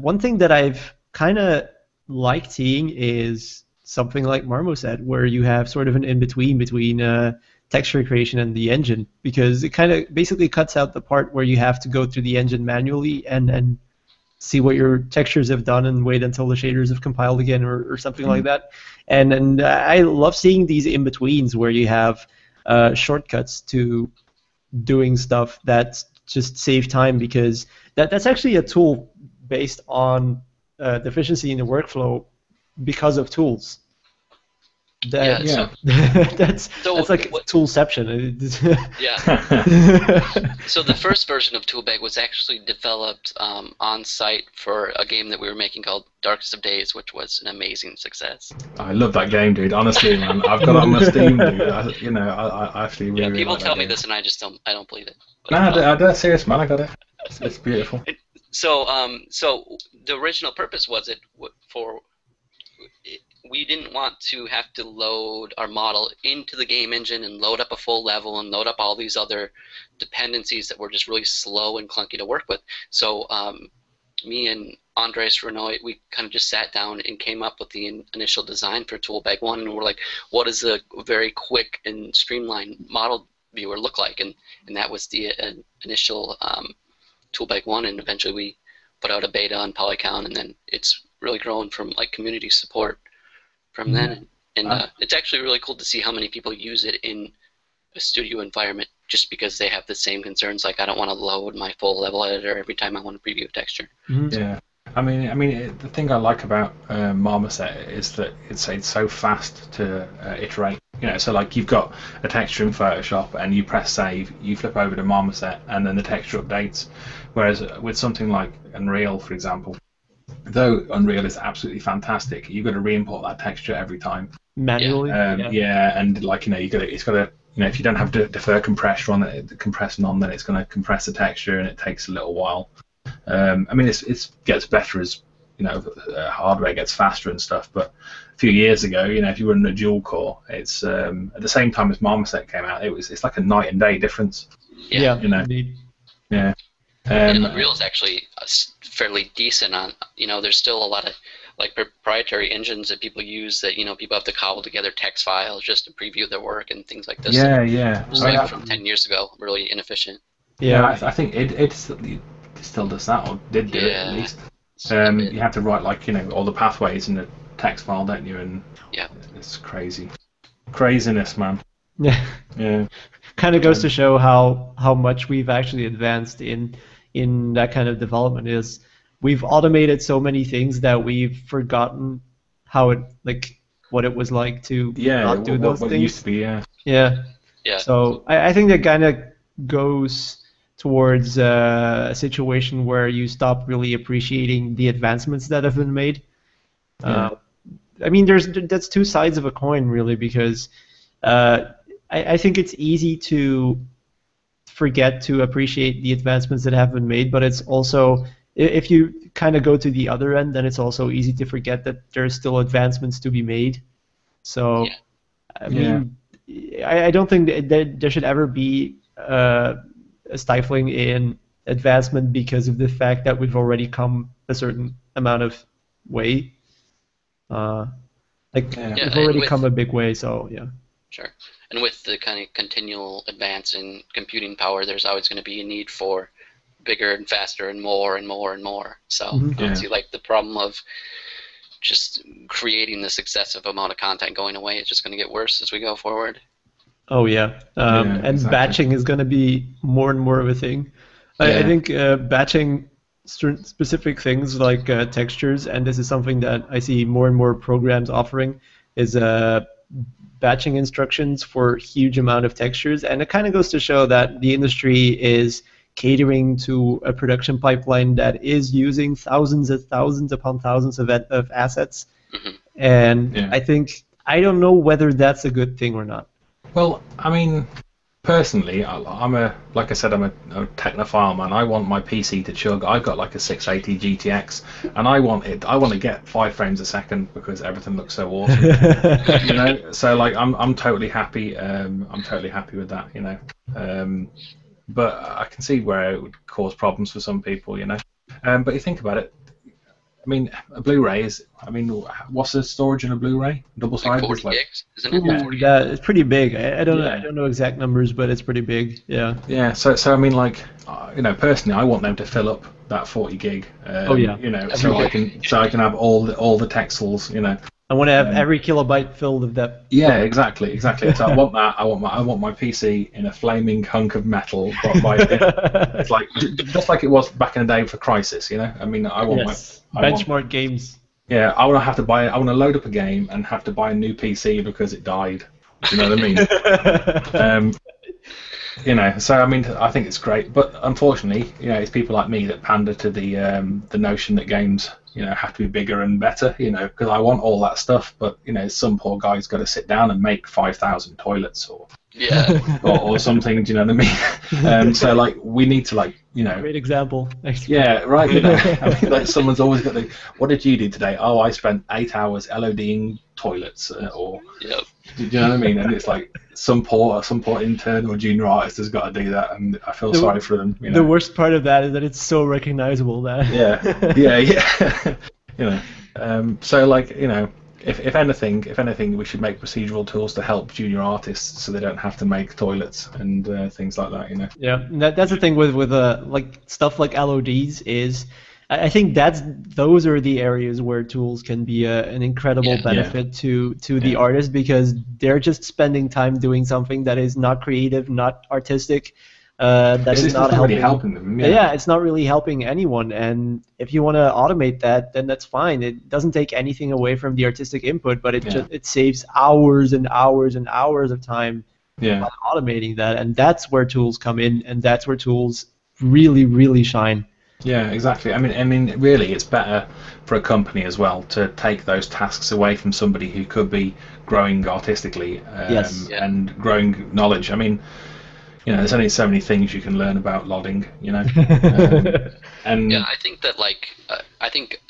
one thing that I've kind of liked seeing is something like Marmo said, where you have sort of an in-between between texture creation and the engine, because it kind of basically cuts out the part where you have to go through the engine manually and see what your textures have done and wait until the shaders have compiled again or something like that. And I love seeing these in-betweens where you have shortcuts to doing stuff that just save time, because that's actually a tool based on efficiency in the workflow because of tools. That's like toolception. So the first version of Toolbag was actually developed on site for a game that we were making called Darkest of Days, which was an amazing success. I love that game, dude. Honestly, man, I've got it on my Steam, dude. I actually really. People like tell that me game. this, and I just don't believe it. No, I'm serious, man. I got it. It's beautiful. So the original purpose was we didn't want to have to load our model into the game engine and load up a full level and load up all these other dependencies that were just really slow and clunky to work with. So me and Andres Renoy, we kind of just sat down and came up with the initial design for Toolbag 1, and we're like, what does a very quick and streamlined model viewer look like? And that was the initial Toolbag 1, and eventually we put out a beta on Polycount, and then it's really grown from like community support from then, and it's actually really cool to see how many people use it in a studio environment, just because they have the same concerns. Like, I don't want to load my full level editor every time I want to preview a texture. Yeah, I mean, the thing I like about Marmoset is that it's so fast to iterate. So like you've got a texture in Photoshop, and you press save, you flip over to Marmoset, and then the texture updates. Whereas with something like Unreal, for example, though Unreal is absolutely fantastic, you've got to re-import that texture every time manually. And like it's got to if you don't have defer compressor on it, the compressor on, then it's going to compress the texture, and it takes a little while. I mean, it gets better as hardware gets faster and stuff. But a few years ago, if you were in a dual core, it's at the same time as Marmoset came out, it's like a night and day difference. Indeed. Yeah. And Unreal is actually fairly decent on, there's still a lot of like proprietary engines that people use that, people have to cobble together text files just to preview their work and things like this. Just like from 10 years ago, really inefficient. Yeah, I think it still does that, or did do it at least. You have to write all the pathways in the text file, don't you? And it's craziness, man. Yeah. Kind of goes to show how much we've actually advanced in that kind of development. Is we've automated so many things that we've forgotten what it was like to not do those things. It used to be, yeah. So I think that kind of goes towards a situation where you stop really appreciating the advancements that have been made. I mean, that's two sides of a coin, really, because I think it's easy to forget to appreciate the advancements that have been made, but it's also, if you kind of go to the other end, then it's also easy to forget that there's still advancements to be made. So, I mean, I don't think that there should ever be a stifling in advancement because of the fact that we've already come a certain amount of way. We've already come a big way, so yeah. Sure. And with the kind of continual advance in computing power, there's always going to be a need for bigger and faster and more and more and more. So I don't see the problem of just creating this excessive amount of content going away. It's just going to get worse as we go forward. Oh yeah, and batching is going to be more and more of a thing. I think batching specific things like textures, and this is something that I see more and more programs offering, is batching instructions for huge amount of textures, and it kind of goes to show that the industry is catering to a production pipeline that is using thousands upon thousands of assets, and I don't know whether that's a good thing or not. Well, I mean, personally, like I said, I'm a technophile, man. I want my PC to chug. I've got like a 680 GTX, and I want to get 5 frames a second because everything looks so awesome. So like I'm totally happy. I'm totally happy with that. But I can see where it would cause problems for some people. But you think about it, I mean, a Blu-ray is. I mean, what's the storage in a Blu-ray? Double-sided, like 40 gigs, isn't it? Ooh, 40 yeah, it's pretty big. I don't know exact numbers, but it's pretty big. Yeah. Yeah. So I mean, like, personally, I want them to fill up that 40 gig. So I can have all the texels. I want to have every kilobyte filled of that. Yeah, exactly. So I want that. I want my PC in a flaming hunk of metal. It's like just like it was back in the day for Crysis. I mean, I want benchmark games. Yeah, I want to have to buy. I want to load up a game and have to buy a new PC because it died. Do you know what I mean? So I mean, I think it's great, but unfortunately, it's people like me that pander to the notion that games, have to be bigger and better, because I want all that stuff, but some poor guy's got to sit down and make 5,000 toilets or something. Do you know what I mean? So like, we need to Great example. Yeah, right. I mean, like someone's always got the. What did you do today? Oh, I spent 8 hours LODing toilets, or. Yep. Do you know what I mean? And it's like some poor intern or junior artist has got to do that, and I feel sorry for them. The worst part of that is that it's so recognizable that. Yeah. So like if anything, we should make procedural tools to help junior artists so they don't have to make toilets and things like that. Yeah, and that's the thing with like stuff like LODs is. I think those are the areas where tools can be an incredible benefit to the artist, because they're just spending time doing something that is not creative, not artistic, that is not helping them. Yeah, it's not really helping anyone. And if you want to automate that, then that's fine. It doesn't take anything away from the artistic input, but it saves hours and hours and hours of time by automating that. And that's where tools come in, and that's where tools really, really shine. Yeah, exactly. I mean, really, it's better for a company as well to take those tasks away from somebody who could be growing artistically and growing knowledge. I mean, there's only so many things you can learn about lodding, and yeah, I think that I think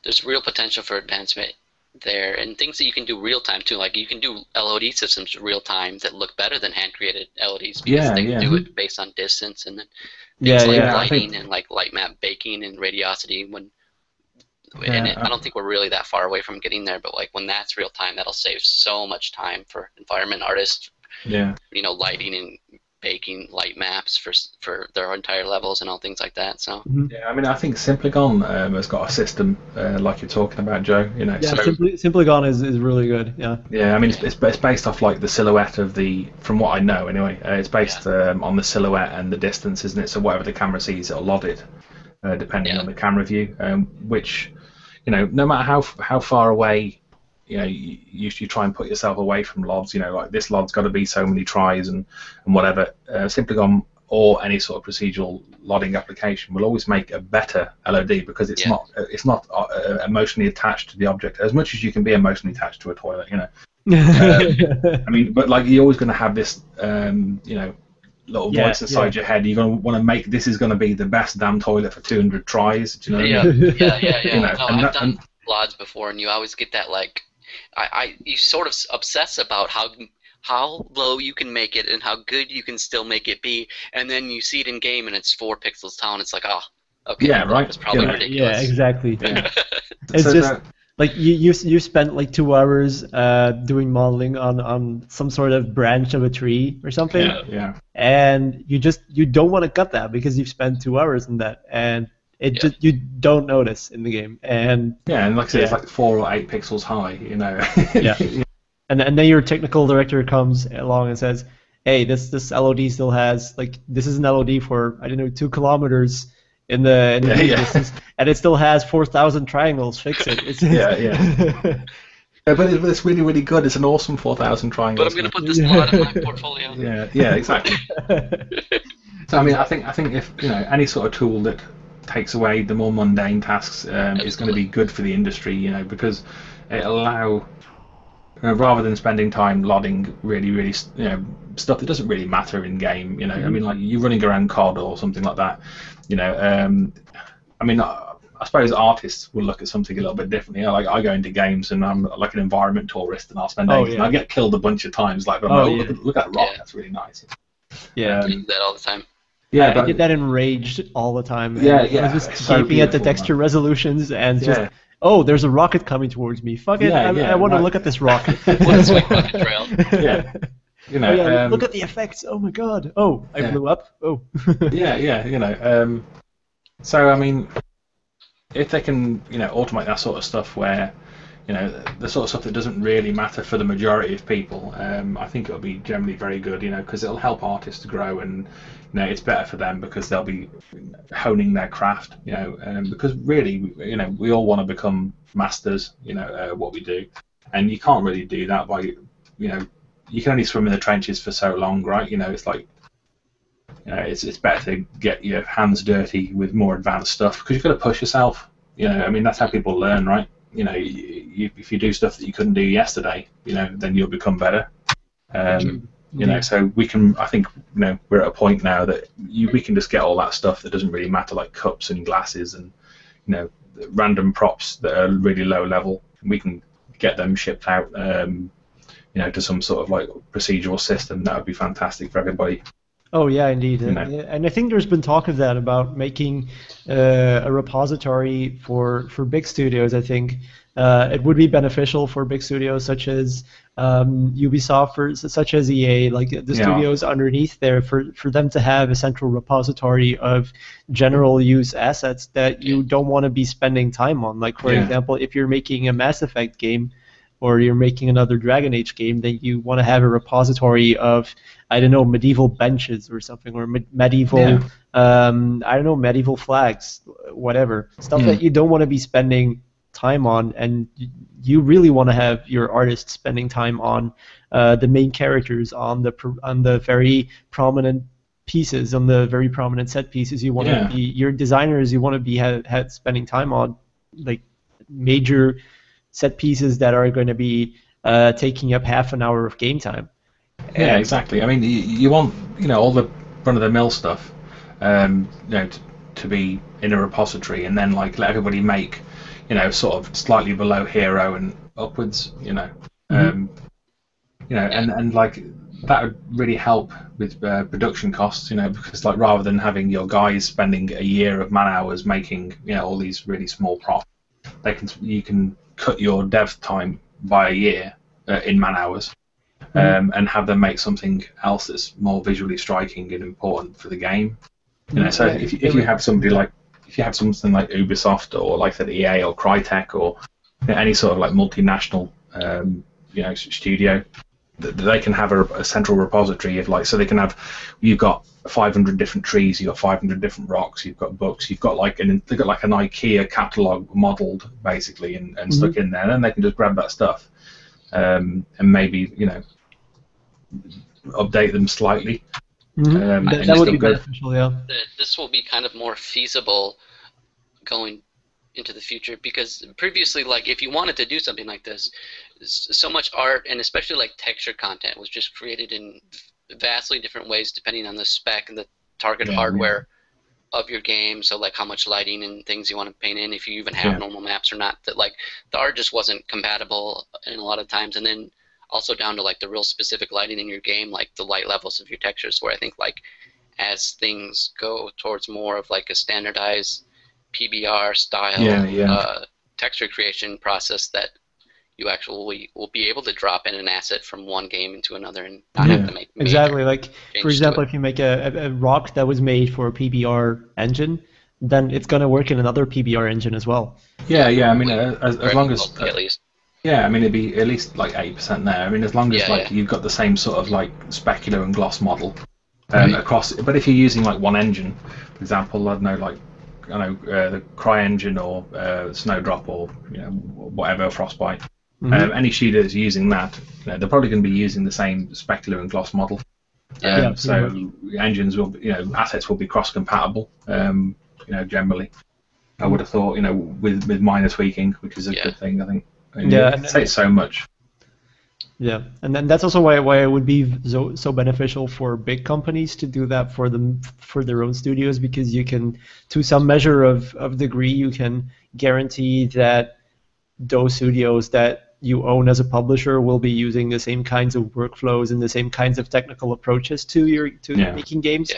there's real potential for advancement there, and things that you can do real time too. Like you can do LOD systems real time that look better than hand created LODs because they do it based on distance and then. Things like lighting and like light map baking and radiosity. I don't think we're really that far away from getting there, but like when that's real time, that'll save so much time for environment artists. Yeah. Lighting and baking light maps for their entire levels and all things like that. So. Yeah, I mean, I think Simpligon has got a system like you're talking about, Joe. Simpligon is really good. Yeah. Yeah, I mean, it's based off like the silhouette of from what I know anyway. It's based on the silhouette and the distance, isn't it? So whatever the camera sees, it'll lod it depending on the camera view. Which, no matter how far away. You try and put yourself away from LODs. Like this LOD's got to be so many tries and whatever. Simpligon or any sort of procedural lodding application will always make a better LOD because it's not emotionally attached to the object as much as you can be emotionally attached to a toilet. I mean, but like you're always going to have this little voice inside your head. You're going to want to make this is going to be the best damn toilet for 200 tries. Do you know what I mean? Yeah. I've done LODs before, and you always get that like. You sort of obsess about how low you can make it and how good you can still make it be, and then you see it in game and it's 4 pixels tall, and it's like, oh, okay, it's probably ridiculous. Yeah, exactly. It's like you spent like 2 hours doing modeling on some sort of branch of a tree or something, and you don't want to cut that because you've spent 2 hours in that, and just you don't notice in the game, and and like I said, it's like 4 or 8 pixels high, and then your technical director comes along and says, "Hey, this LOD still has this is an LOD for 2 kilometers in the distance, and it still has 4,000 triangles. Fix it." But it's really, really good. It's an awesome 4,000 triangles. But I'm going to put this mod in my portfolio. Yeah, exactly. So I mean, I think if any sort of tool that takes away the more mundane tasks is going to be good for the industry, because it allow rather than spending time lodding really stuff that doesn't really matter in game. I mean, like you're running around COD or something like that. I mean, I suppose artists will look at something a little bit differently. Like I go into games and I'm like an environment tourist, and I'll spend days and I get killed a bunch of times. Like, look at that rock, that's really nice. I do that all the time. Yeah, I did that in Rage all the time. Yeah, and I was just so gaping at the texture resolutions and just, oh, there's a rocket coming towards me. Fuck it, I want to look at this rocket. What a sweet rocket trail. Yeah. You know, look at the effects. Oh my god. Oh, I blew up. Oh. yeah. You know, so I mean, if they can, you know, automate that sort of stuff where, you know, the sort of stuff that doesn't really matter for the majority of people, I think it'll be generally very good, you know, because it'll help artists to grow, and you know, it's better for them because they'll be honing their craft, you know, because really, you know, we all want to become masters, you know, what we do, and you can't really do that by, you know, you can only swim in the trenches for so long, right? You know, it's like, you know, it's better to get your hands dirty with more advanced stuff because you've got to push yourself. You know, I mean, that's how people learn, right? You know, if you do stuff that you couldn't do yesterday, you know, then you'll become better. You know, so we can. I think, you know, we're at a point now that we can just get all that stuff that doesn't really matter, like cups and glasses and, you know, random props that are really low level. We can get them shipped out, you know, to some sort of like procedural system. That would be fantastic for everybody. Oh yeah, indeed, You know. and I think there's been talk of that about making a repository for big studios. I think it would be beneficial for big studios such as Ubisoft, or such as EA, like the studios underneath there, for them to have a central repository of general use assets that you don't want to be spending time on. Like for example, if you're making a Mass Effect game, or you're making another Dragon Age game, then you want to have a repository of, I don't know, medieval benches or something, or medieval, I don't know, medieval flags, whatever. Stuff that you don't want to be spending time on, and you really want to have your artists spending time on the main characters, on the very prominent pieces, on the very prominent set pieces. You want to be, your designers, you want to be spending time on, like, major set pieces that are going to be taking up half an hour of game time. Yeah, exactly. I mean, you want, you know, all the run-of-the-mill stuff, you know, to be in a repository, and then like let everybody make, you know, sort of slightly below hero and upwards, you know, you know, and like that would really help with production costs, you know, because like rather than having your guys spending a year of man hours making, you know, all these really small props, you can cut your dev time by a year in man hours, and have them make something else that's more visually striking and important for the game. You know, so if you have somebody like, if you have something like Ubisoft, or like that EA or Crytek, or, you know, any sort of like multinational you know, studio, they can have a central repository of, like, so they can have, you've got 500 different trees, you've got 500 different rocks, you've got books, you've got like they've got like an IKEA catalogue modelled basically and stuck in there, and then they can just grab that stuff and maybe, you know, update them slightly. That would be beneficial, yeah. This will be kind of more feasible going into the future, because previously, like, if you wanted to do something like this, so much art, and especially like texture content, was just created in vastly different ways depending on the spec and the target hardware of your game. So like how much lighting and things you want to paint in, if you even have normal maps or not, that like the art just wasn't compatible in a lot of times. And then also down to like the real specific lighting in your game, like the light levels of your textures, where I think like as things go towards more of like a standardized PBR style texture creation process, that you actually will be able to drop in an asset from one game into another and not have to make exactly. Like, for example, if you make a rock that was made for a PBR engine, then it's going to work in another PBR engine as well. Yeah. I mean, as long as at least. Yeah, I mean, it'd be at least like 80% there. I mean, as long as like you've got the same sort of like specular and gloss model across. But if you're using like one engine, for example, I don't know, like the Cry engine or Snowdrop, or, you know, whatever, Frostbite. Any studio that's using that, you know, they're probably going to be using the same specular and gloss model. So engines will, you know, assets will be cross-compatible. You know, generally, I would have thought, you know, with minor tweaking, which is a good thing, I think. It takes so much. Yeah, and then that's also why it would be so beneficial for big companies to do that for their own studios, because you can, to some measure of degree, you can guarantee that those studios that you own as a publisher will be using the same kinds of workflows and the same kinds of technical approaches to making games.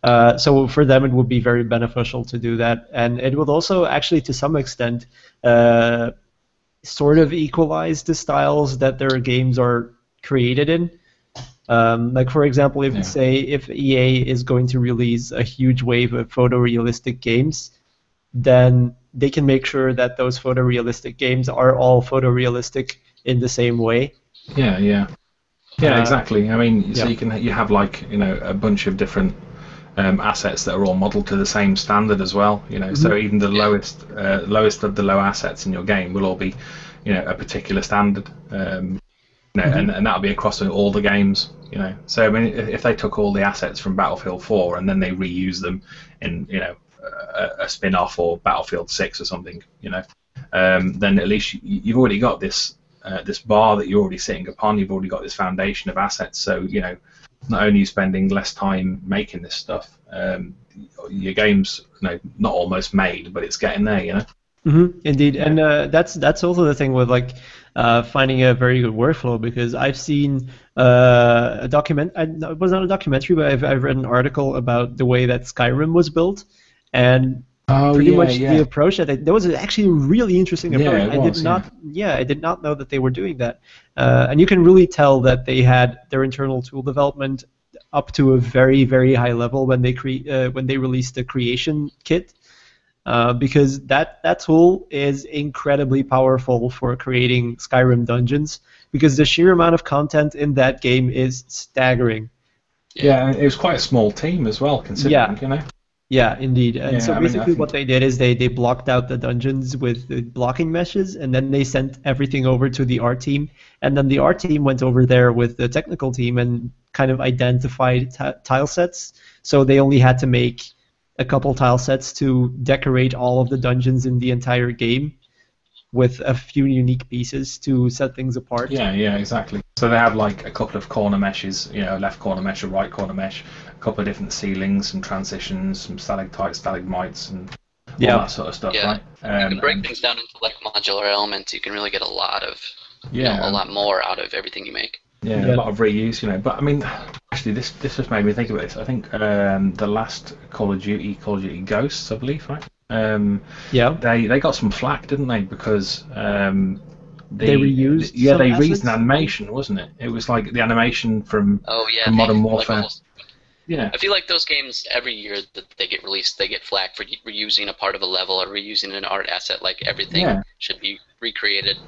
So for them, it would be very beneficial to do that, and it would also actually, to some extent, sort of equalize the styles that their games are created in. Like for example, if EA is going to release a huge wave of photorealistic games, then they can make sure that those photorealistic games are all photorealistic in the same way. Yeah, exactly. I mean, so you have like a bunch of different assets that are all modeled to the same standard as well. So even the lowest of the low assets in your game will all be a particular standard. And that'll be across all the games. So I mean, if they took all the assets from Battlefield 4 and then they reuse them in a spin-off or Battlefield 6 or something, then at least you've already got this bar that you're already sitting upon. You've already got this foundation of assets. So not only are you spending less time making this stuff, your game's not almost made, but it's getting there. Indeed, and that's also the thing with finding a very good workflow, because I've seen a document. It was not a documentary, but I've read an article about the way that Skyrim was built, and pretty much the approach that was actually a really interesting approach. I did not know that they were doing that, and you can really tell that they had their internal tool development up to a very, very high level when they released the creation kit. Because that tool is incredibly powerful for creating Skyrim dungeons, because the sheer amount of content in that game is staggering. Yeah, it was quite a small team as well, considering, Yeah, indeed. And so basically what they did is they blocked out the dungeons with the blocking meshes, and then they sent everything over to the art team, and then the art team went over there with the technical team and kind of identified tile sets, so they only had to make a couple tile sets to decorate all of the dungeons in the entire game, with a few unique pieces to set things apart. Yeah, exactly. So they have like a couple of corner meshes, left corner mesh, a right corner mesh, a couple of different ceilings, some transitions, some stalactites, stalagmites, and all that sort of stuff, right? You can break things down into like modular elements. You can really get a lot of, a lot more out of everything you make. Yeah, a lot of reuse, But I mean, actually, this just made me think about this. I think the last Call of Duty Ghosts, I believe, right? They got some flack, didn't they? Because they reused. They reused an animation, wasn't it? It was like the animation from Modern Warfare. I feel like those games every year that they get released, they get flack for reusing a part of a level or reusing an art asset. Like everything should be recreated,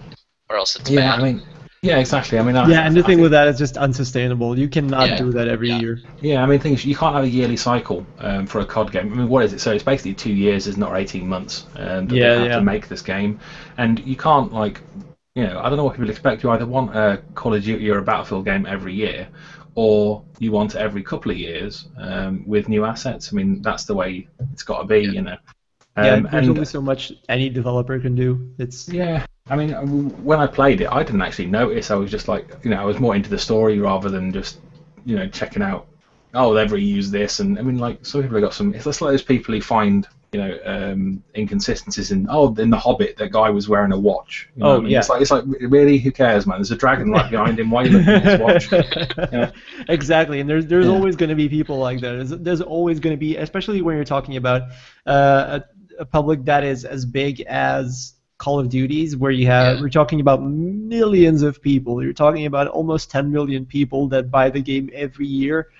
or else it's bad. I mean. Yeah, exactly. I mean, and the thing with that is just unsustainable. You cannot do that every year. Yeah, I mean, you can't have a yearly cycle for a COD game. I mean, what is it? So it's basically 2 years, is not 18 months that they have to make this game, and you can't I don't know what people expect. You either want a Call of Duty or a Battlefield game every year, or you want it every couple of years with new assets. I mean, that's the way it's got to be, there's only so much any developer can do. I mean, when I played it, I didn't actually notice. I was just like, I was more into the story rather than just, checking out, they've reused this. And I mean, like, some people have got some. It's just like those people who find, inconsistencies in The Hobbit, that guy was wearing a watch. It's like really, who cares, man? There's a dragon right behind him. Why are you looking at his watch? Exactly, and there's always going to be people like that. There's always going to be, especially when you're talking about a public that is as big as Call of Duties, where we're talking about millions of people. You're talking about almost 10 million people that buy the game every year,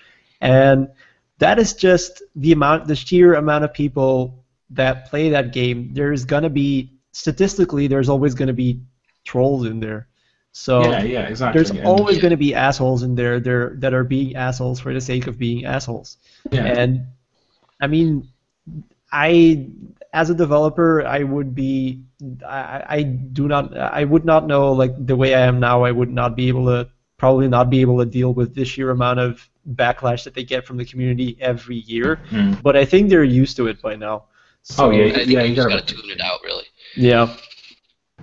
and that is just the sheer amount of people that play that game. There's gonna be, statistically, there's always gonna be trolls in there. So exactly. There's always gonna be assholes in there that are being assholes for the sake of being assholes. And I mean, as a developer, I would not know, like, the way I am now. I would probably not be able to deal with the sheer amount of backlash that they get from the community every year. But I think they're used to it by now. So, I think you just gotta tune it out, really. Yeah.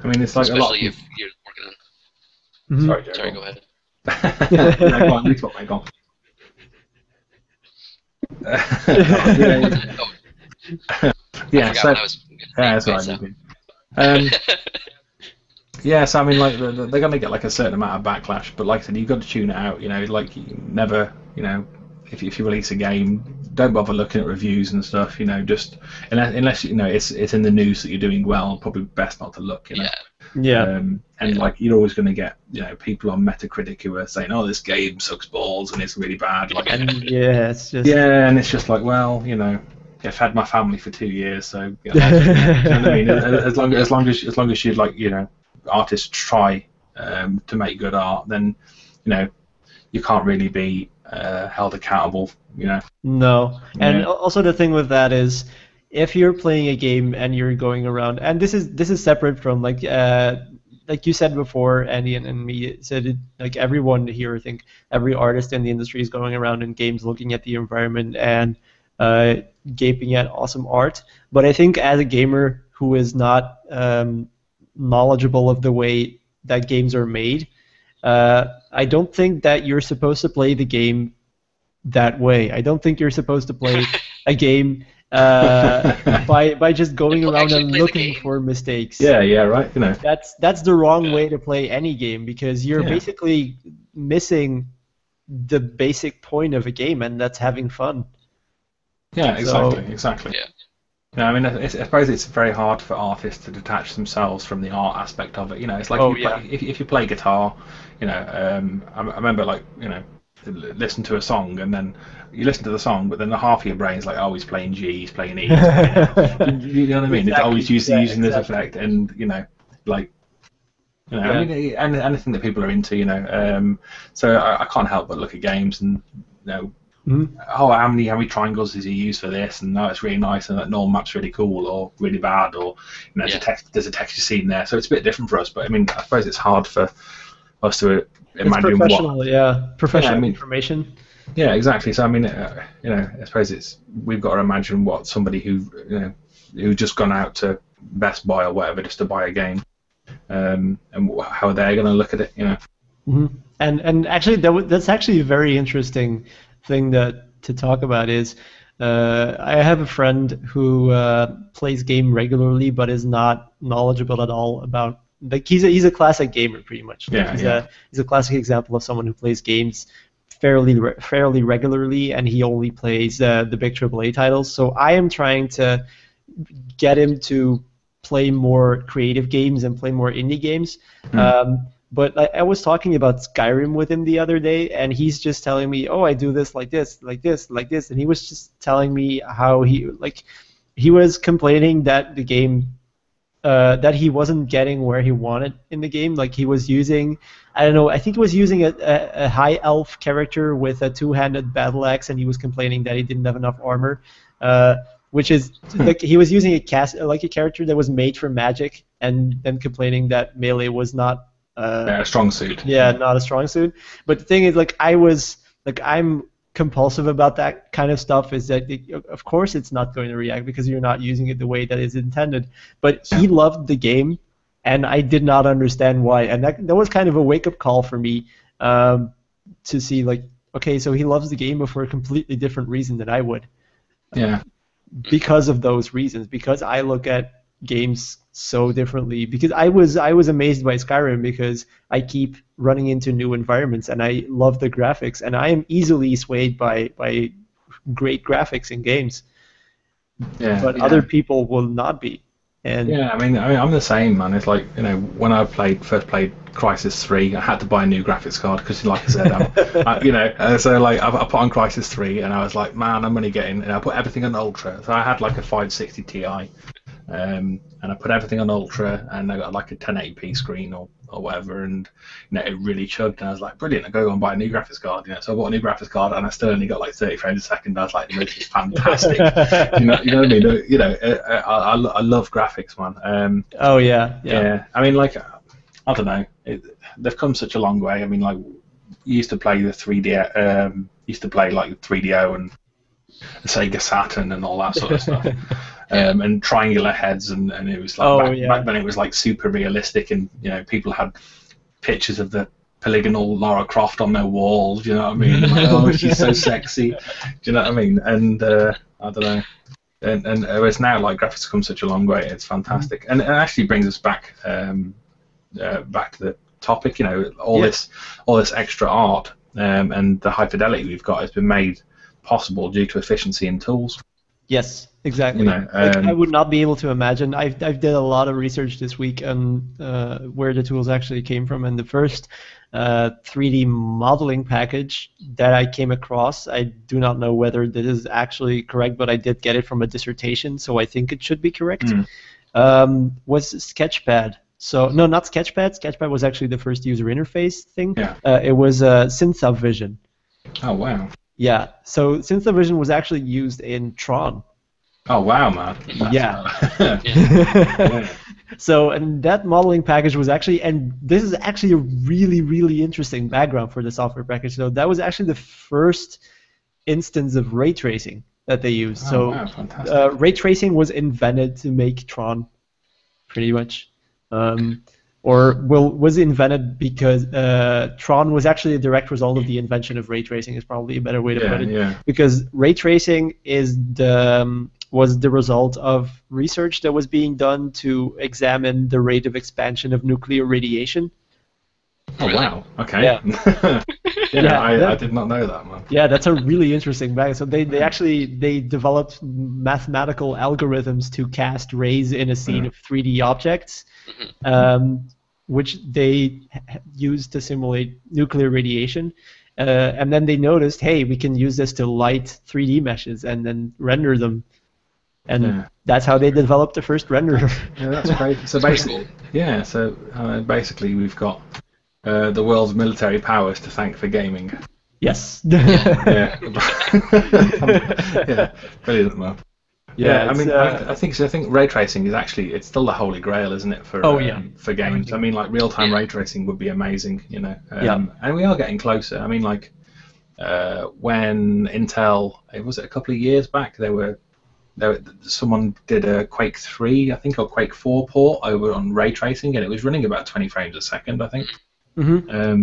I mean, it's like especially if you're working on. Sorry, Joe. Sorry, go ahead. Go on, go on. That's right. So I mean, like, they're gonna get like a certain amount of backlash, but like I said, you've got to tune it out. Like, you never, if you release a game, don't bother looking at reviews and stuff. Just unless it's in the news that you're doing well, probably best not to look. Yeah. Like you're always going to get people on Metacritic who are saying, "Oh, this game sucks balls and it's really bad." It's just and it's just like, well, I've had my family for 2 years, so you know what I mean. As long as you artists try to make good art, then you can't really be held accountable. No, and also the thing with that is, if you're playing a game and you're going around, and this is separate from like you said before, Andy and me said it, like everyone here, I think every artist in the industry is going around in games looking at the environment and gaping at awesome art. But I think as a gamer who is not knowledgeable of the way that games are made, I don't think that you're supposed to play the game that way. I don't think you're supposed to play a game by just going around and looking for mistakes. Yeah, right. That's the wrong way to play any game, because you're basically missing the basic point of a game, and that's having fun. Yeah, exactly. Yeah. I mean, I suppose it's very hard for artists to detach themselves from the art aspect of it. It's like if you play guitar, I remember listen to a song and then you listen to the song, but then the half of your brain's like, oh, he's playing G, he's playing E. You know what I mean? Exactly, it's always using this effect, and I mean, anything that people are into, so I can't help but look at games and oh, how many triangles does he use for this? And no, it's really nice, and that normal map's really cool or really bad, or there's a texture scene there. So it's a bit different for us, but I mean, I suppose it's hard for us to imagine professional information. Yeah, exactly. So I mean, I suppose we've got to imagine what somebody who just gone out to Best Buy or whatever just to buy a game, and how they're going to look at it, Mm-hmm. And actually, that's actually a very interesting thing to talk about is I have a friend who plays game regularly but is not knowledgeable at all about, like, he's a classic gamer pretty much. He's a classic example of someone who plays games fairly regularly, and he only plays the big AAA titles. So I am trying to get him to play more creative games and play more indie games. But I was talking about Skyrim with him the other day, and he's just telling me, oh, I do this like this, like this, like this, and he was just telling me how he was complaining that the game, that he wasn't getting where he wanted in the game. Like he was using, I don't know, I think he was using a high elf character with a two-handed battle axe, and he was complaining that he didn't have enough armor, which is like he was using a character that was made for magic, and then complaining that melee was not a strong suit. Yeah, not a strong suit. But the thing is, I'm compulsive about that kind of stuff. Is that of course it's not going to react because you're not using it the way that is intended. But he loved the game, and I did not understand why. And that was kind of a wake-up call for me to see, like, okay, so he loves the game, but for a completely different reason than I would. Yeah. Because of those reasons, because I look at games so differently, because I was amazed by Skyrim because I keep running into new environments and I love the graphics, and I am easily swayed by great graphics in games. But other people will not be. And I mean I'm the same, man. It's like, when I first played Crysis 3, I had to buy a new graphics card because, like I said, so like I put on Crysis 3 and I was like, man, I'm only getting, and I put everything on Ultra. So I had like a 560 Ti. And I put everything on Ultra, and I got like a 1080p screen or whatever, and it really chugged, and I was like, brilliant, I go and buy a new graphics card. So I bought a new graphics card, and I still only got like 30 frames a second. I was like, this is fantastic. you know what I mean? I love graphics, man. Yeah. I mean, like, I don't know, they've come such a long way. I mean, like, you used to play the 3D, used to play like 3DO and the Sega Saturn and all that sort of stuff. And triangular heads, and it was like back then it was like super realistic, and people had pictures of the polygonal Lara Croft on their walls. You know what I mean? Like, oh, she's so sexy. Do you know what I mean? And I don't know. And whereas now, like, graphics have come such a long way. It's fantastic, and it actually brings us back back to the topic. All this extra art and the high fidelity we've got has been made possible due to efficiency in tools. Yes, exactly. You know, I would not be able to imagine. I've did a lot of research this week on where the tools actually came from, and the first 3D modeling package that I came across, I do not know whether this is actually correct, but I did get it from a dissertation, so I think it should be correct, was Sketchpad. So, no, not Sketchpad. Sketchpad was actually the first user interface thing. Yeah. It was SynthVision. Oh, wow. Yeah, so SynthVision was actually used in Tron. Oh, wow, man. Yeah. So, and that modeling package was actually, and this is actually a really, really interesting background for the software package. So that was actually the first instance of ray tracing that they used. Oh, wow, fantastic. Ray tracing was invented to make Tron, pretty much. Was invented because Tron was actually a direct result of the invention of ray tracing, is probably a better way to put it. Yeah. Because ray tracing was the result of research that was being done to examine the rate of expansion of nuclear radiation. Oh, wow. Okay. Yeah. I did not know that, man. Yeah, that's a really interesting background. So they developed mathematical algorithms to cast rays in a scene of 3D objects, which they used to simulate nuclear radiation. And then they noticed, hey, we can use this to light 3D meshes and then render them. And that's how they developed the first renderer. Yeah, that's great. So basically, basically we've got the world's military powers to thank for gaming. Yes. Yeah. Brilliant, man. Yeah, I mean, I think ray tracing is actually, it's still the holy grail, isn't it, for games? I mean, like real-time ray tracing would be amazing, you know. And we are getting closer. I mean, like when Intel, was it a couple of years back, someone did a Quake 3, I think, or Quake 4 port over on ray tracing, and it was running about 20 frames a second, I think.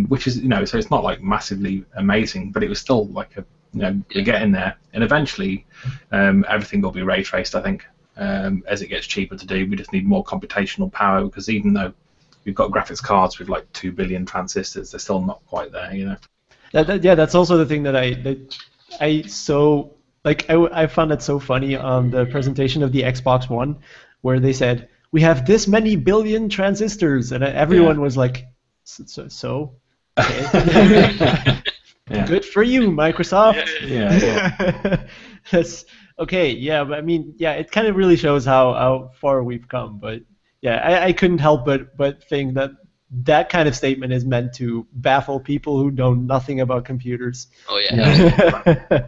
Which is, so it's not like massively amazing, but it was still like you're getting there, and eventually everything will be ray traced, I think, as it gets cheaper to do. We just need more computational power, because even though we've got graphics cards with like 2 billion transistors, they're still not quite there, that's also the thing that I found it so funny on the presentation of the Xbox One, where they said, we have this many billion transistors, and everyone was like, so? Okay. Good for you, Microsoft. That's okay. Yeah, but I mean, it kind of really shows how far we've come. But I couldn't help but think that kind of statement is meant to baffle people who know nothing about computers. Oh yeah.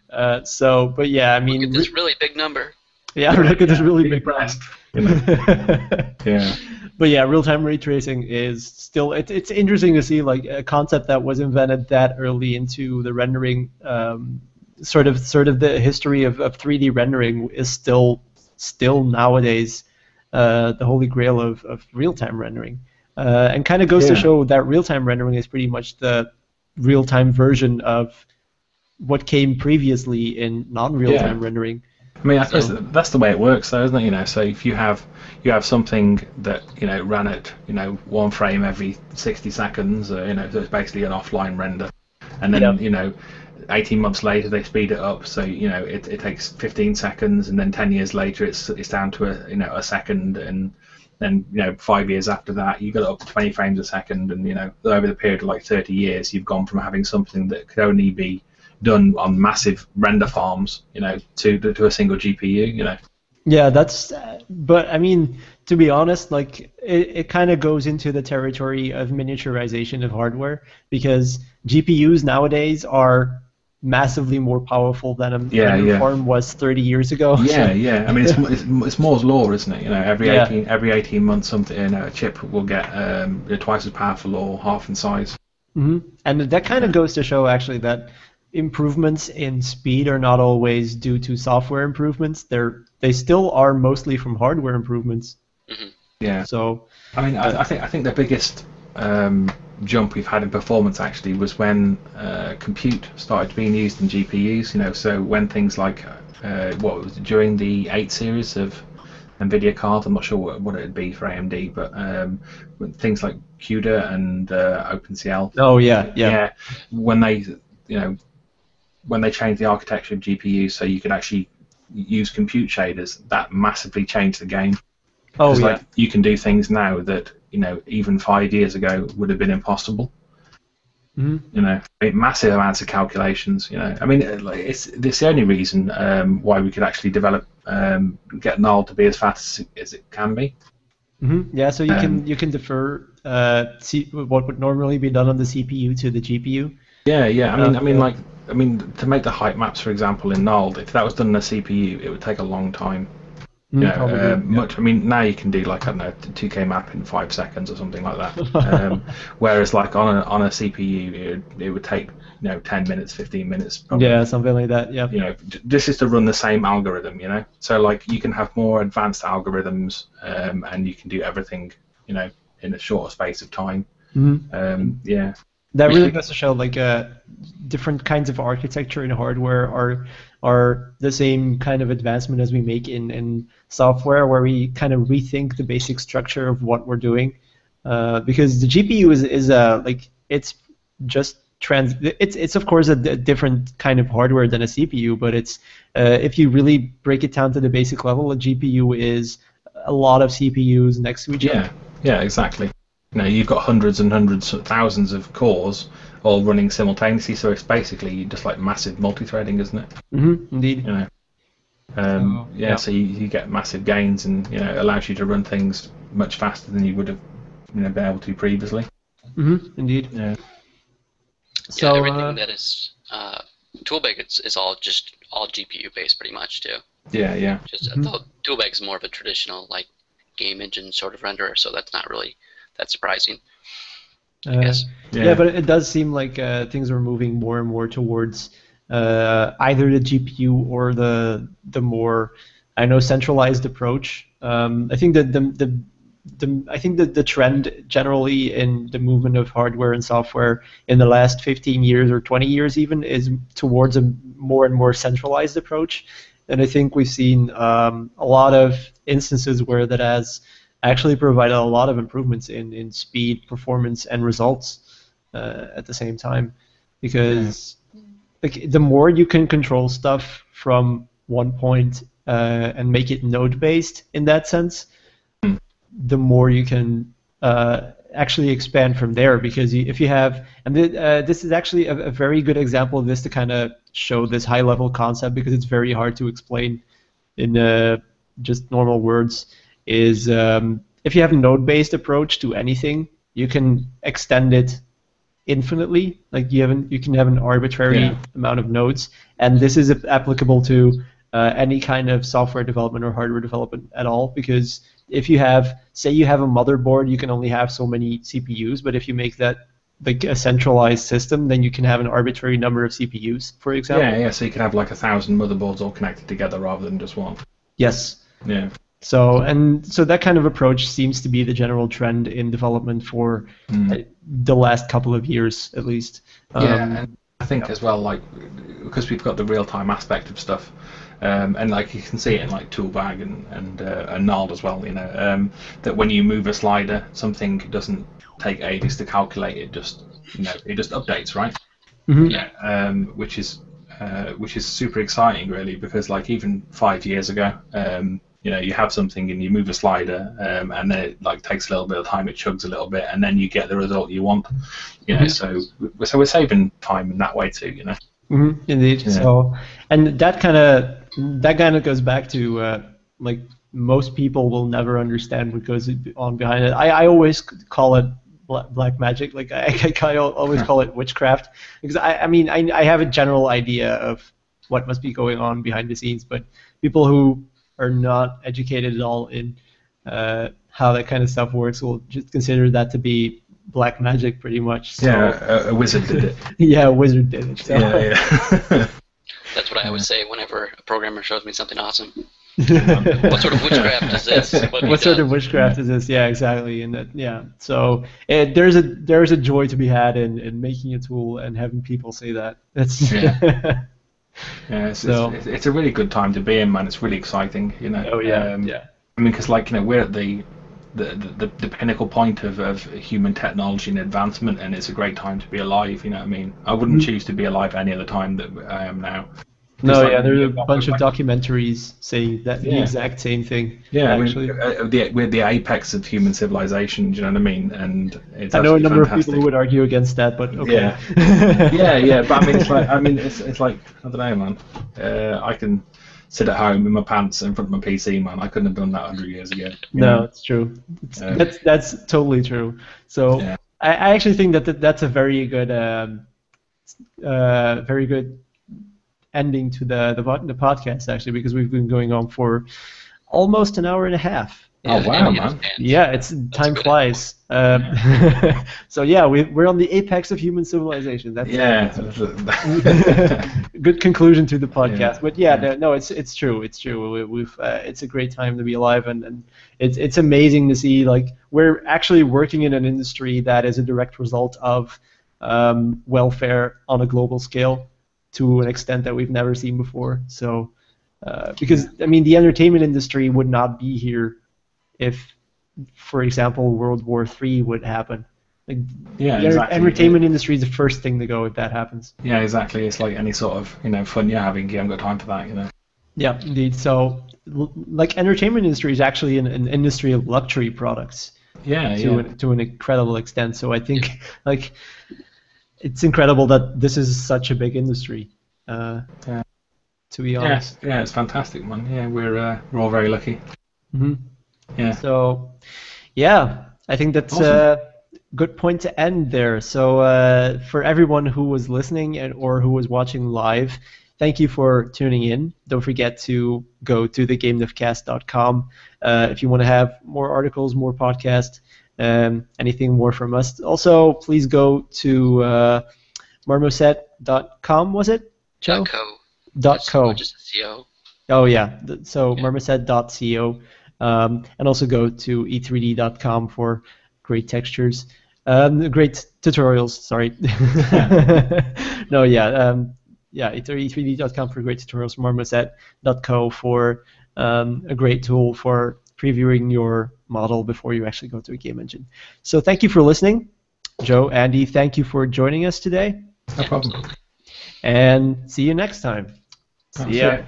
But yeah, I mean, look at this really big number. Yeah, look at this really big breast. Yeah. But yeah, real-time ray tracing is still, it's interesting to see like a concept that was invented that early into the rendering, sort of the history of 3D rendering is still nowadays the holy grail of real-time rendering, and kind of goes to show that real-time rendering is pretty much the real-time version of what came previously in non-real-time rendering. I mean, I suppose that's the way it works, though, isn't it? So if you have something that ran at 1 frame every 60 seconds, so it's basically an offline render, and then 18 months later they speed it up, so it takes 15 seconds, and then 10 years later it's down to a second, and then 5 years after that you got it up to 20 frames a second, and over the period of like 30 years you've gone from having something that could only be done on massive render farms, to a single GPU, Yeah, that's. But I mean, to be honest, like it kind of goes into the territory of miniaturization of hardware, because GPUs nowadays are massively more powerful than a render farm was 30 years ago. I mean, it's Moore's law, isn't it? Every 18 months, something a chip will get twice as powerful or half in size. And that kind of goes to show actually that improvements in speed are not always due to software improvements. They still are mostly from hardware improvements. Yeah. So I mean, I think the biggest jump we've had in performance actually was when compute started being used in GPUs. So when things like during the 8 series of NVIDIA cards, I'm not sure what it'd be for AMD, but things like CUDA and OpenCL. Oh yeah. When they when they changed the architecture of GPUs so you could actually use compute shaders, that massively changed the game. Oh, Because yeah. like you can do things now that even 5 years ago would have been impossible. Mm-hmm. Massive amounts of calculations. I mean, it's the only reason why we could actually develop get null to be as fast as it can be. Mm-hmm. Yeah, so you can defer what would normally be done on the CPU to the GPU. Yeah. I mean, to make the height maps, for example, in null, if that was done on a CPU, it would take a long time. Probably. Much. I mean, now you can do like, I don't know, 2K map in 5 seconds or something like that. Whereas like on a CPU, it would take 10 minutes, 15 minutes. Probably. Yeah, something like that. Yeah. This is to run the same algorithm. So like you can have more advanced algorithms, and you can do everything, in a shorter space of time. Mm-hmm. Yeah. That really goes to show like different kinds of architecture in hardware are the same kind of advancement as we make in software, where we kind of rethink the basic structure of what we're doing, because the GPU is like it's just it's of course a different kind of hardware than a CPU, but it's if you really break it down to the basic level, a GPU is a lot of CPUs next to each other. Yeah, exactly. You've got hundreds and hundreds of thousands of cores all running simultaneously, so it's basically just like massive multi-threading, isn't it? Mm-hmm, indeed. So you get massive gains, and it allows you to run things much faster than you would have been able to previously. Mm-hmm, indeed. Yeah. So everything that is Toolbag is all GPU based pretty much too. Yeah. Just Toolbag is more of a traditional like game engine sort of renderer, so that's not really that surprising, I guess. Yeah, but it does seem like things are moving more and more towards either the GPU or the more centralized approach. I think that the trend generally in the movement of hardware and software in the last 15 years or 20 years even is towards a more and more centralized approach. And I think we've seen a lot of instances where that has actually provided a lot of improvements in speed, performance, and results at the same time. Because like, the more you can control stuff from one point and make it node-based in that sense, the more you can actually expand from there. Because if you have, and this is actually a very good example of this to kind of show this high-level concept, because it's very hard to explain in just normal words, is if you have a node-based approach to anything, you can extend it infinitely. Like you can have an arbitrary amount of nodes, and this is applicable to any kind of software development or hardware development at all. Because if you have, say, you have a motherboard, you can only have so many CPUs. But if you make that like a centralized system, then you can have an arbitrary number of CPUs, for example. Yeah. So you can have like 1,000 motherboards all connected together rather than just one. Yes. Yeah. So that kind of approach seems to be the general trend in development for the last couple of years, at least. And I think as well, like, because we've got the real-time aspect of stuff, and like you can see it in like Toolbag and Nald as well, that when you move a slider, something doesn't take ages to calculate. It just updates, right? Mm-hmm. Yeah. Which is super exciting, really, because like even 5 years ago, you have something and you move a slider, and then it like takes a little bit of time, it chugs a little bit, and then you get the result you want. So we're saving time in that way too. Mm-hmm, indeed. Yeah. So, and that kind of goes back to like most people will never understand what goes on behind it. I always call it black magic. Like I always call it witchcraft, because I have a general idea of what must be going on behind the scenes, but people who are not educated at all in how that kind of stuff works will just consider that to be black magic, pretty much. So, yeah, a wizard did it. Yeah, a wizard did it. So. Yeah. That's what I always say whenever a programmer shows me something awesome. What sort of witchcraft is this? What sort of witchcraft is this? Yeah, exactly. And so there's a joy to be had in making a tool and having people say that. That's it's a really good time to be in, man. It's really exciting, Oh yeah, I mean, because like we're at the the pinnacle point of human technology and advancement, and it's a great time to be alive. You know what I mean? I wouldn't choose to be alive any other time that I am now. No, like, yeah, there are a bunch of documentaries saying that the exact same thing. Yeah, actually. We're the apex of human civilization. Do you know what I mean? And it's I know a number of people who would argue against that, but okay. Yeah. But I mean, it's like I don't know, man. I can sit at home in my pants in front of my PC, man. I couldn't have done that 100 years ago. No, it's true. That's totally true. So I actually think that's a very good ending to the podcast, actually, because we've been going on for almost an hour and a half. Oh wow, man! Yeah, time flies. So yeah, we're on the apex of human civilization. That's good conclusion to the podcast. But it's true. It's true. It's a great time to be alive, and it's amazing to see, like, we're actually working in an industry that is a direct result of welfare on a global scale, to an extent that we've never seen before. So, because I mean, the entertainment industry would not be here if, for example, World War III would happen. Like, exactly. Entertainment industry is the first thing to go if that happens. Yeah, exactly. It's like any sort of fun you're having. You haven't got time for that, Yeah, indeed. So, like, entertainment industry is actually an industry of luxury products. To an incredible extent. So I think it's incredible that this is such a big industry. To be honest. Yeah, it's fantastic, man. Yeah, we're all very lucky. Mm-hmm. Yeah. So, I think that's a good point to end there. So for everyone who was listening or who was watching live, thank you for tuning in. Don't forget to go to thegamedevcast.com if you want to have more articles, more podcasts, anything more from us. Also, please go to marmoset.com, was it, Joe? .co. Just .co. Oh, yeah. So marmoset.co. And also go to e3d.com for great textures, great tutorials. Sorry. e3d.com for great tutorials. Marmoset.co for a great tool for previewing your model before you actually go to a game engine. So thank you for listening, Joe, Andy. Thank you for joining us today. No problem. And see you next time. See ya.